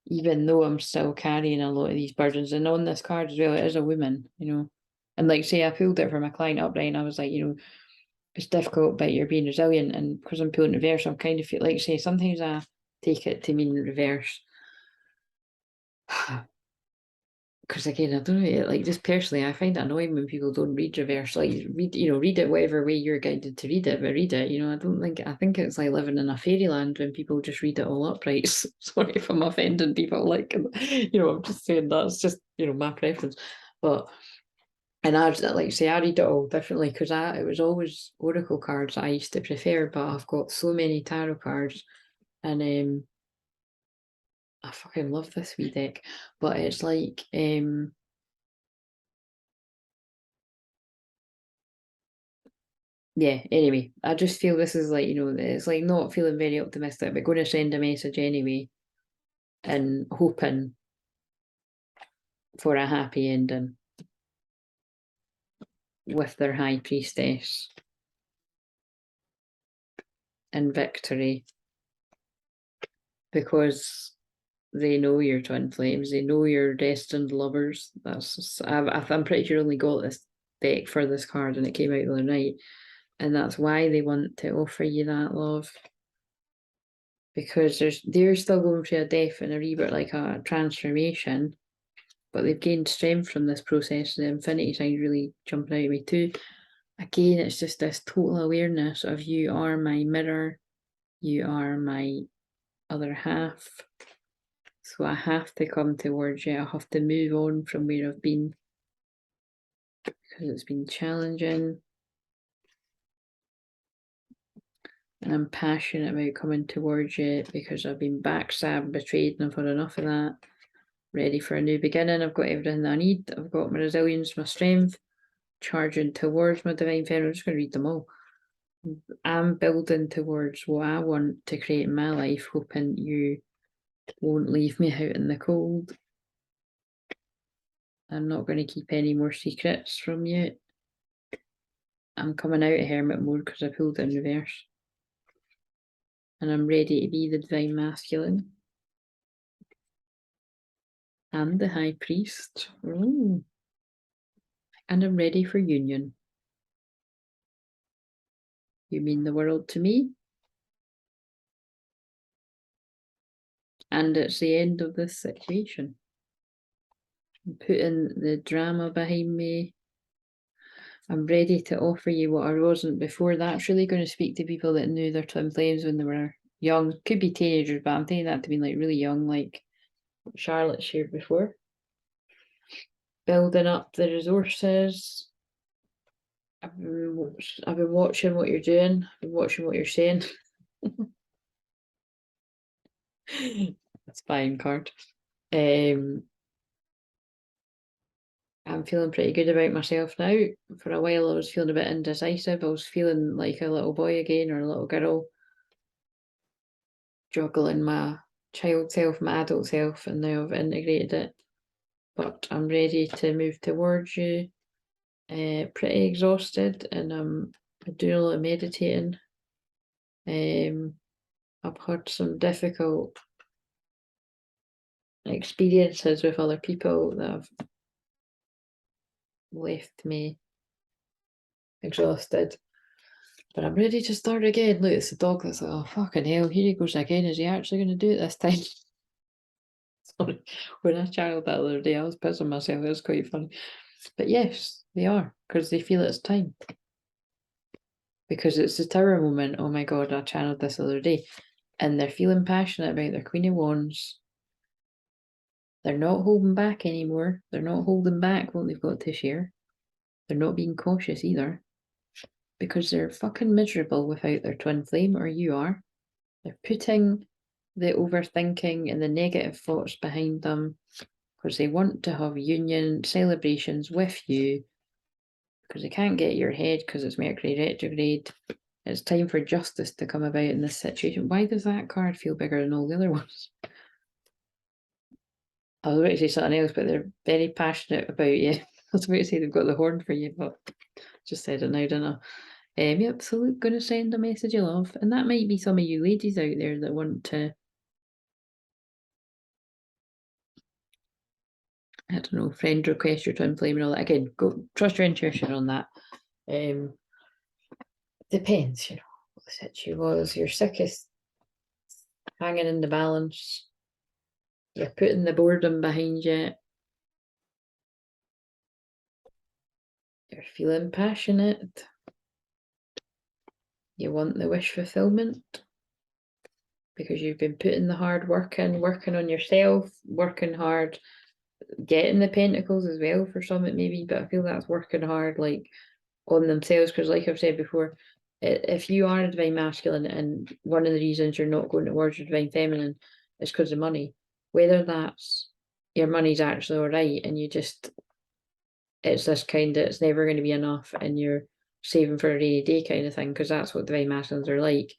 even though I'm still carrying a lot of these burdens. And on this card as well, it is a woman, you know. And like, say, I pulled it for my client upright, and I was like, you know, it's difficult, but you're being resilient. And because I'm pulling reverse, I'm kind of feel like, say, sometimes I take it to mean reverse. Because again, I don't know, like, just personally, I find it annoying when people don't read reverse. Like, read, you know, read it whatever way you're guided to read it, but read it. You know, I think it's like living in a fairyland when people just read it all upright. Sorry if I'm offending people. Like, you know, I'm just saying that's just, you know, my preference. But and I like say I read it all differently because it was always oracle cards I used to prefer, but I've got so many tarot cards, and I fucking love this wee deck. But it's like yeah, anyway, I just feel this is like, you know, it's like not feeling very optimistic, but going to send a message anyway and hoping for a happy ending with their high priestess and victory, because they know you're twin flames, they know you're destined lovers. I'm pretty sure I only got this deck for this card and it came out the other night, and that's why they want to offer you that love, because they're still going through a death and a rebirth, like a transformation, but they've gained strength from this process. The infinity sign really jumping out at me too. Again, it's just this total awareness of you are my mirror, you are my other half. So I have to come towards you. I have to move on from where I've been because it's been challenging. And I'm passionate about coming towards you because I've been backstabbed, betrayed, and I've had enough of that. Ready for a new beginning. I've got everything I need. I've got my resilience, my strength, charging towards my divine feminine. I'm just going to read them all. I'm building towards what I want to create in my life, hoping you won't leave me out in the cold. I'm not going to keep any more secrets from you. I'm coming out of hermit mode because I pulled in reverse. and I'm ready to be the divine masculine and the high priest. Ooh. And I'm ready for union. You mean the world to me? And it's the end of this situation. I'm putting the drama behind me. I'm ready to offer you what I wasn't before. That's really going to speak to people that knew their twin flames when they were young. Could be teenagers, but I'm taking that to mean like really young, like Charlotte shared before. Building up the resources. I've been watching what you're doing. I've been watching what you're saying. Spying card. I'm feeling pretty good about myself now. For a while I was feeling a bit indecisive. I was feeling like a little boy again or a little girl, juggling my child self, my adult self, and now I've integrated it. But I'm ready to move towards you. Pretty exhausted, and I'm doing a lot of meditating. I've had some difficult experiences with other people that have left me exhausted. But I'm ready to start again. Look, it's the dog that's like, oh, fucking hell, here he goes again. Is he actually going to do it this time? Sorry. When I channeled that the other day, I was pissing myself. It was quite funny. But yes, they are, because they feel it's time. Because it's the Tower moment. Oh my God, I channeled this the other day. And they're feeling passionate about their Queen of Wands. They're not holding back anymore. They're not holding back what they've got to share. They're not being cautious either. Because they're fucking miserable without their twin flame, or you are. They're putting the overthinking and the negative thoughts behind them because they want to have union celebrations with you because they can't get your head because it's Mercury retrograde. It's time for justice to come about in this situation. Why does that card feel bigger than all the other ones? I was about to say something else, but they're very passionate about you. I was about to say they've got the horn for you, but just said it now, didn't I? Yep, so look, going to send a message of love. And that might be some of you ladies out there that want to, I don't know, friend request your twin flame and all that. Again, go trust your intuition on that. Depends, you know, what the situation was. You're sickest, hanging in the balance. You're putting the boredom behind you. You're feeling passionate. You want the wish fulfillment because you've been putting the hard work in, working on yourself, working hard, getting the pentacles as well for some it maybe, but I feel that's working hard like on themselves because like I've said before, if you are a divine masculine and one of the reasons you're not going towards your divine feminine is because of money, whether that's your money's actually all right and you just, it's this kind of, it's never going to be enough and you're saving for a rainy day kind of thing, because that's what divine masculines are like.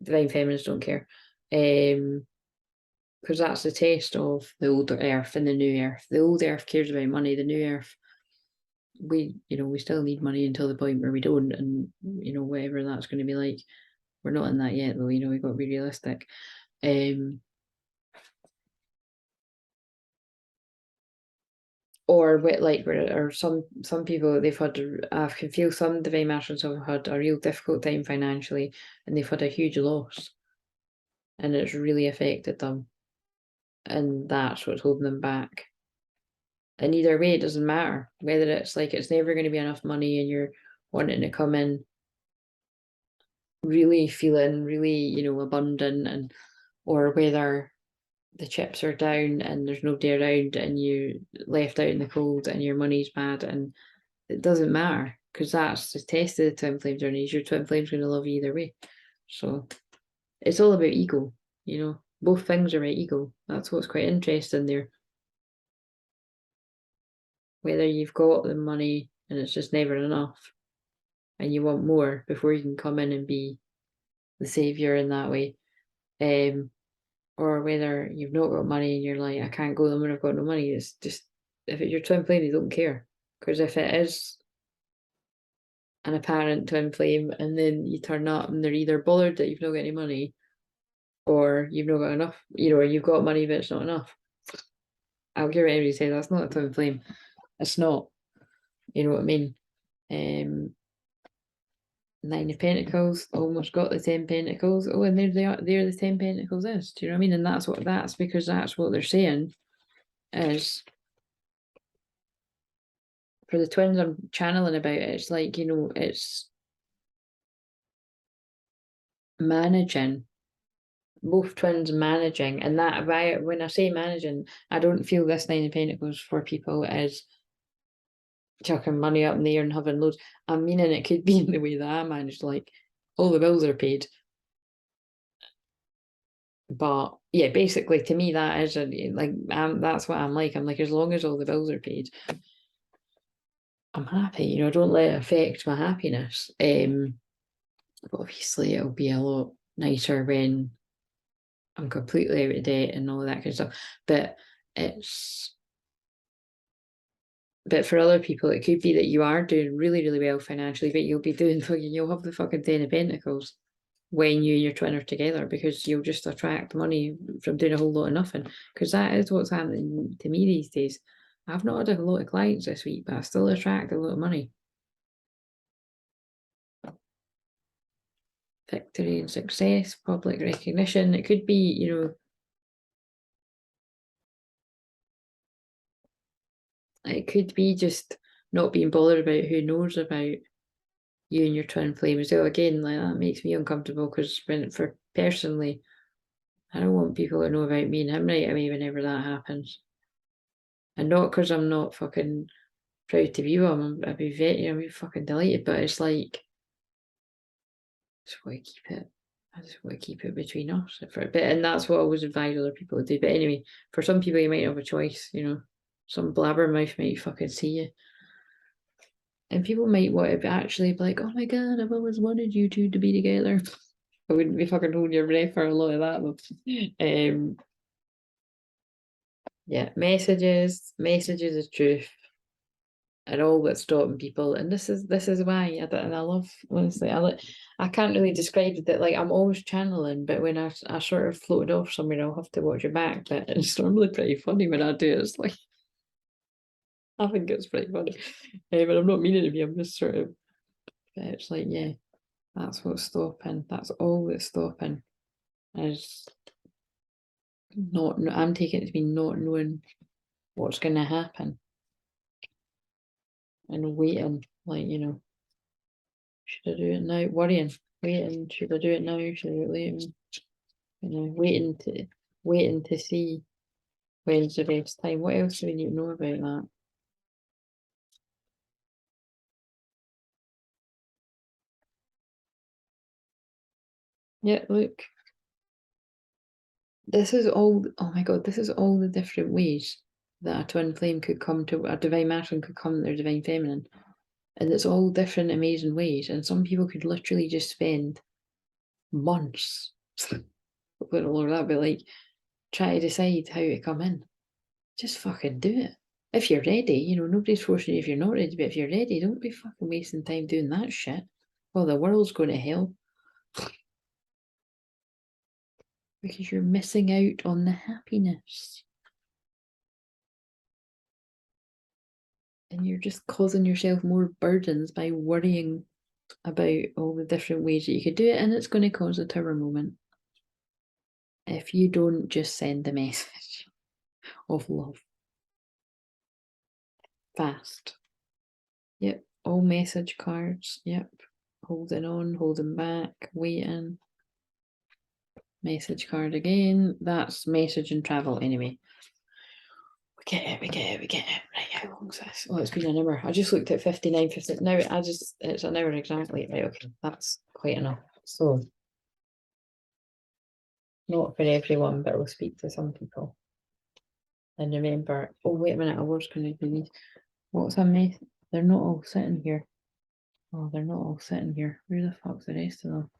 Divine feminines don't care. Because that's the test of the old earth and the new earth. The old earth cares about money, the new earth, we still need money until the point where we don't, and whatever that's going to be like. We're not in that yet though, we've got to be realistic. Or with like, or some people, they've had, I can feel some divine masculines have had a real difficult time financially and they've had a huge loss and it's really affected them, and that's what's holding them back. And either way, it doesn't matter whether it's like it's never going to be enough money and you're wanting to come in really feeling really abundant, and or whether the chips are down and there's nobody around and you left out in the cold and your money's bad, and it doesn't matter because that's the test of the twin flame journey. Is your twin flame's going to love you either way. So it's all about ego, both things are about ego. That's what's quite interesting there. Whether you've got the money and it's just never enough and you want more before you can come in and be the savior in that way, or whether you've not got money and you're like, I can't go when I've got no money. It's just, if it's your twin flame, they don't care. Because if it is an apparent twin flame and then you turn up and they're either bothered that you've not got any money or you've not got enough, or you've got money but it's not enough. I'll give it every say that's not a twin flame. It's not. You know what I mean? Nine of Pentacles, almost got the 10 Pentacles. Oh, and there they are. There the 10 Pentacles is. Do you know what I mean? And that's because that's what they're saying is for the twins I'm channeling about it. It's like, it's managing, both twins managing, and that when I say managing, I don't feel this Nine of Pentacles for people as chucking money up in the air and having loads. I'm meaning it could be in the way that I manage, like all the bills are paid. But yeah, basically to me that is that's what I'm like. I'm like, as long as all the bills are paid, I'm happy. Don't let it affect my happiness. But obviously it'll be a lot nicer when I'm completely out of debt and all that kind of stuff. But for other people, it could be that you are doing really, really well financially, but you'll have the fucking 10 of Pentacles when you and your twin are together, because you'll just attract money from doing a whole lot of nothing. Because that is what's happening to me these days. I've not had a lot of clients this week, but I still attract a lot of money. Victory and success, public recognition. It could be, it could be just not being bothered about who knows about you and your twin flame as well. Again, like that makes me uncomfortable, because for personally, I don't want people to know about me and him right away whenever that happens. And not because I'm not fucking proud to be with him. I'd be fucking delighted, but it's like, I just want to keep it between us for a bit, and that's what I always advise other people to do. But anyway, for some people, you might have a choice. Some blabbermouth might fucking see you, and people might want to actually be like, "Oh my god, I've always wanted you two to be together." I wouldn't be fucking holding your breath for a lot of that though. Yeah, messages of truth are all that's stopping people, and this is why. And I love, honestly, I can't really describe it. That like I'm always channeling, but when I sort of floated off somewhere, I'll have to watch it back. But it's normally pretty funny when I do it. It's like I think it's pretty funny, but I'm not meaning to be. I'm just sort of. But it's like, yeah, that's what's stopping. That's all that's stopping. Is not. I'm taking it to be not knowing what's going to happen and waiting, like should I do it now? Worrying, waiting. Should I do it now? Should I do it later? Waiting to see when's the best time. What else do we need to know about that? Yeah, look. This is all. Oh my god, this is all the different ways that a twin flame could come to a divine masculine could come to their divine feminine, and it's all different, amazing ways. And some people could literally just spend months. With all of that, but like try to decide how to come in. Just fucking do it. If you're ready, nobody's forcing you if you're not ready, but if you're ready, don't be fucking wasting time doing that shit. Well, the world's going to hell because you're missing out on the happiness. And you're just causing yourself more burdens by worrying about all the different ways that you could do it, and it's going to cause a tower moment if you don't just send the message of love fast. Yep, all message cards. Yep, holding on, holding back, waiting. Message card again. That's message and travel anyway. We get it. Right, how long's this? Oh, it's been an hour. I just looked at 59, 50. Now it's an hour exactly. Right, okay, that's quite enough. So, not for everyone, but we'll speak to some people. And remember, oh, wait a minute, I was going to do these. What's a mess? They're not all sitting here. Oh, they're not all sitting here. Where the fuck's the rest of them?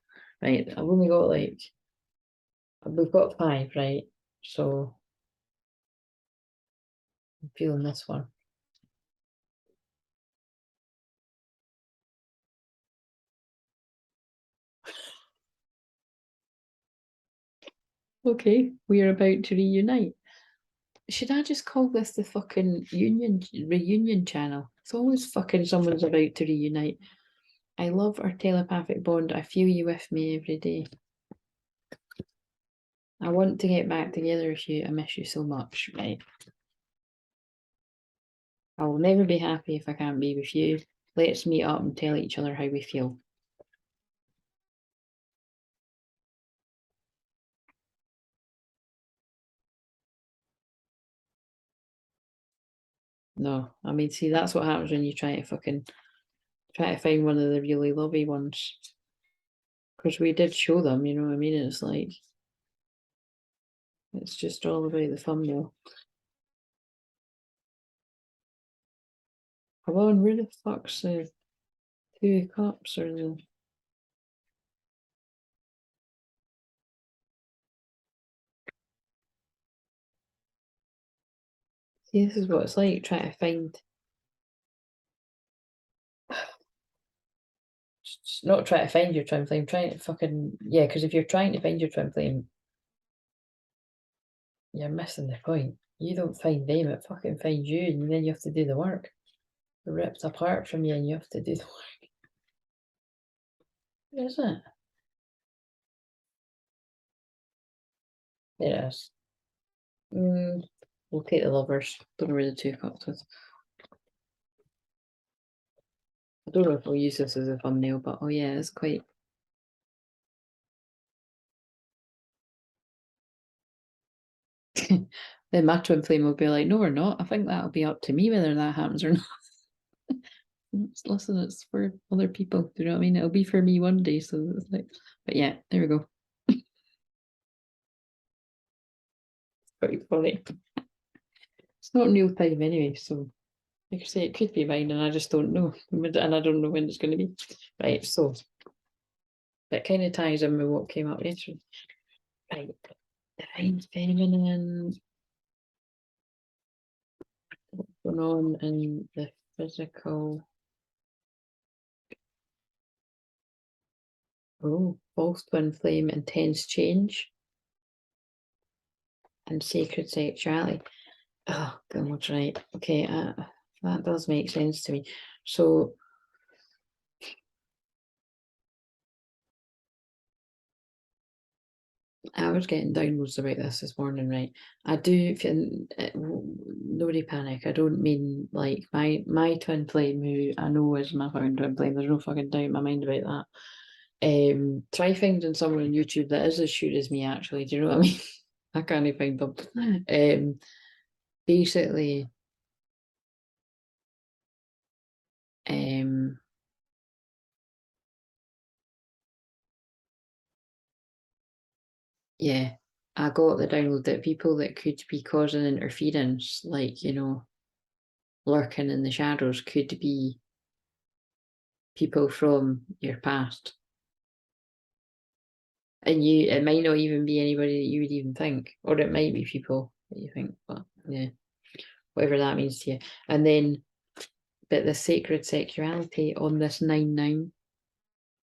Right, I've only got we've got 5, right? So, I'm feeling this one. Okay, we are about to reunite. Should I just call this the fucking reunion channel? It's always fucking someone's about to reunite. I love our telepathic bond. I feel you with me every day. I want to get back together with you. I miss you so much, right? I will never be happy if I can't be with you. Let's meet up and tell each other how we feel. No, I mean, see, that's what happens when you try to find one of the really lovely ones. Because we did show them, you know what I mean? It's like, it's just all about the thumbnail. Come on, where the fuck's the 2 cups or the... See, this is what it's like, trying to find... Just not trying to find your twin flame, trying to fucking... Yeah, because if you're trying to find your twin flame, you're missing the point. You don't find them, it fucking finds you, and then you have to do the work. They're ripped apart from you and you have to do the work. Is it? It is. We'll take the lovers. Don't know where the 2 cups is. I don't know if we'll use this as a thumbnail, but oh yeah, it's quite... Then my twin flame will be like, no, we're not. I think that'll be up to me whether that happens or not. Listen, it's for other people. Do you know what I mean? It'll be for me one day. So it's like, but yeah, there we go. Pretty funny. It's not real time anyway, so like I say, it could be mine, and I just don't know, and I don't know when it's going to be. Right, so that kind of ties in with what came up yesterday. Right, divine feminine, what's going on in the physical. Oh, false twin flame, intense change, and sacred sexuality. Oh, God, right. Okay, that does make sense to me. So, I was getting downloads about this morning, right? I do, nobody panic. I don't mean like my twin flame, who I know is my fucking twin flame. There's no fucking doubt in my mind about that. Try finding someone on YouTube that is as sure as me, actually. Do you know what I mean? I can't find them. Basically, yeah, I got the download that people that could be causing interference, like, you know, lurking in the shadows, could be people from your past. And it might not even be anybody that you would even think, or it might be people that you think, but yeah, whatever that means to you. And then, but the sacred sexuality on this 9/9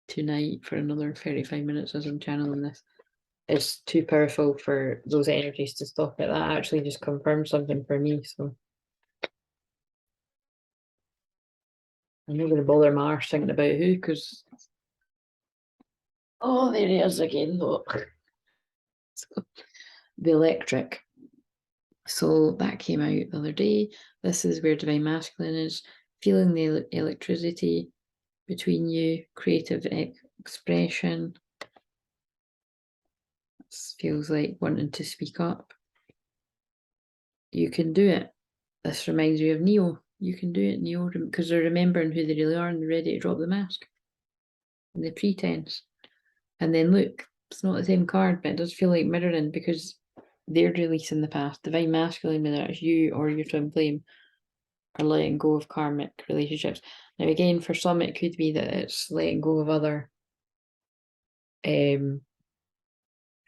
tonight for another 35 minutes as I'm channeling this is too powerful for those energies to stop it. That actually just confirms something for me. So I'm not going to bother my arse thinking about who, because oh, there he is again. Look, so, the electric. So that came out the other day. This is where divine masculine is, feeling the electricity between you, creative expression. This feels like wanting to speak up. You can do it. This reminds me of Neo. You can do it, Neo, because they're remembering who they really are and they're ready to drop the mask and the pretense. And then look, it's not the same card, but it does feel like mirroring, because they're releasing the past. Divine masculine, whether it's you or your twin flame, are letting go of karmic relationships. Now, again, for some, it could be that it's letting go of other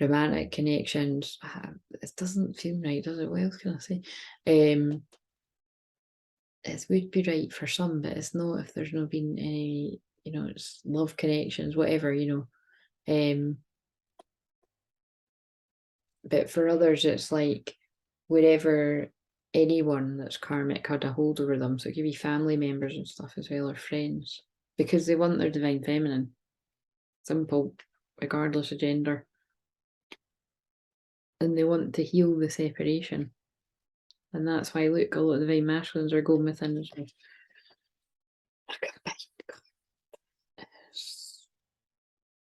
romantic connections. It doesn't feel right, does it? What else can I say? It would be right for some, but it's not if there's not been any, you know, it's love connections, whatever, you know. But for others, it's like wherever anyone that's karmic had a hold over them. So it could be family members and stuff as well, or friends, because they want their divine feminine. Simple, regardless of gender. And they want to heal the separation. And that's why, look, a lot of divine masculines are going within as well.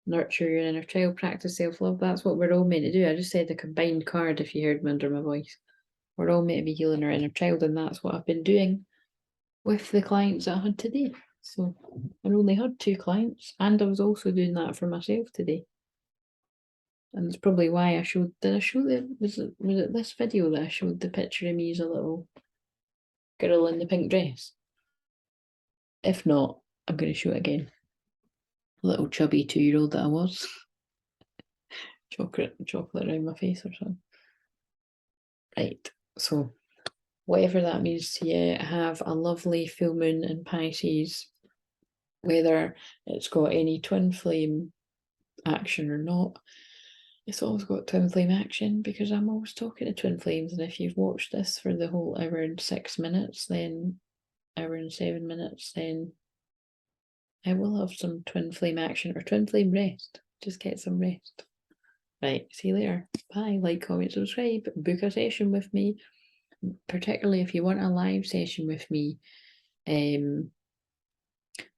Nurture your inner child, practice self-love. That's what we're all meant to do. I just said a combined card if you heard me under my voice. We're all meant to be healing our inner child, and that's what I've been doing with the clients that I had today. So I only had 2 clients, and I was also doing that for myself today. And it's probably why I showed, did I show the, was it this video that I showed the picture of me as a little girl in the pink dress? If not, I'm going to show it again. Little chubby 2-year-old that I was. chocolate around my face or something. Right, so whatever that means to you, have a lovely full moon in Pisces, whether it's got any twin flame action or not. It's always got twin flame action because I'm always talking to twin flames, and if you've watched this for the whole hour and 6 minutes, then hour and 7 minutes, then I will have some twin flame action or twin flame rest. Just get some rest. Right, see you later. Bye. Like, comment, subscribe, book a session with me. Particularly if you want a live session with me, I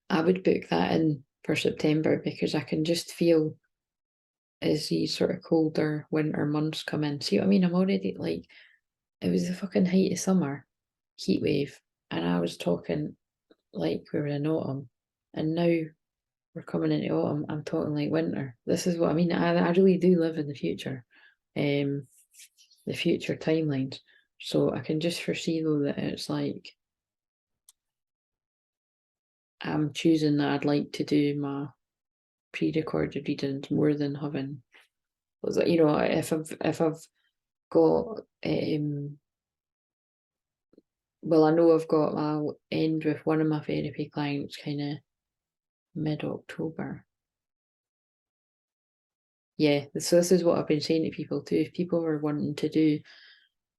would book that in for September, because I can just feel as these sort of colder winter months come in. See what I mean? I'm already like, it was the fucking height of summer, heat wave, and I was talking like we were in autumn, and now we're coming into autumn, I'm talking like winter. This is what I mean. I really do live in the future, the future timelines. So I can just foresee though that it's like, I'm choosing that I'd like to do my pre-recorded readings more than having, you know, if I've got well, I know I'll end with one of my therapy clients kind of mid-October. Yeah, so this is what I've been saying to people too. If people are wanting to do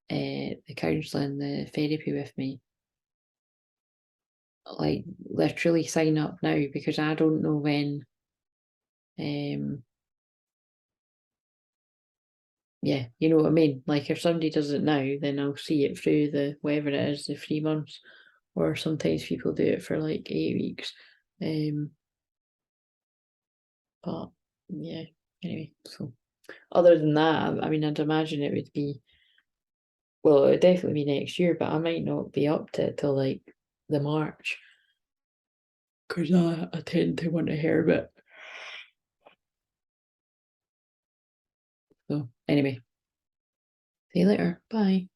the counselling, the therapy with me, like literally sign up now, because I don't know when yeah, you know what I mean? Like if somebody does it now, then I'll see it through the whatever it is, the 3 months, or sometimes people do it for like 8 weeks. But yeah, anyway, so other than that, I mean, I'd imagine it would be, well, it would definitely be next year, but I might not be up to it till like the March, because I tend to want to hear a bit. So anyway, see you later. Bye.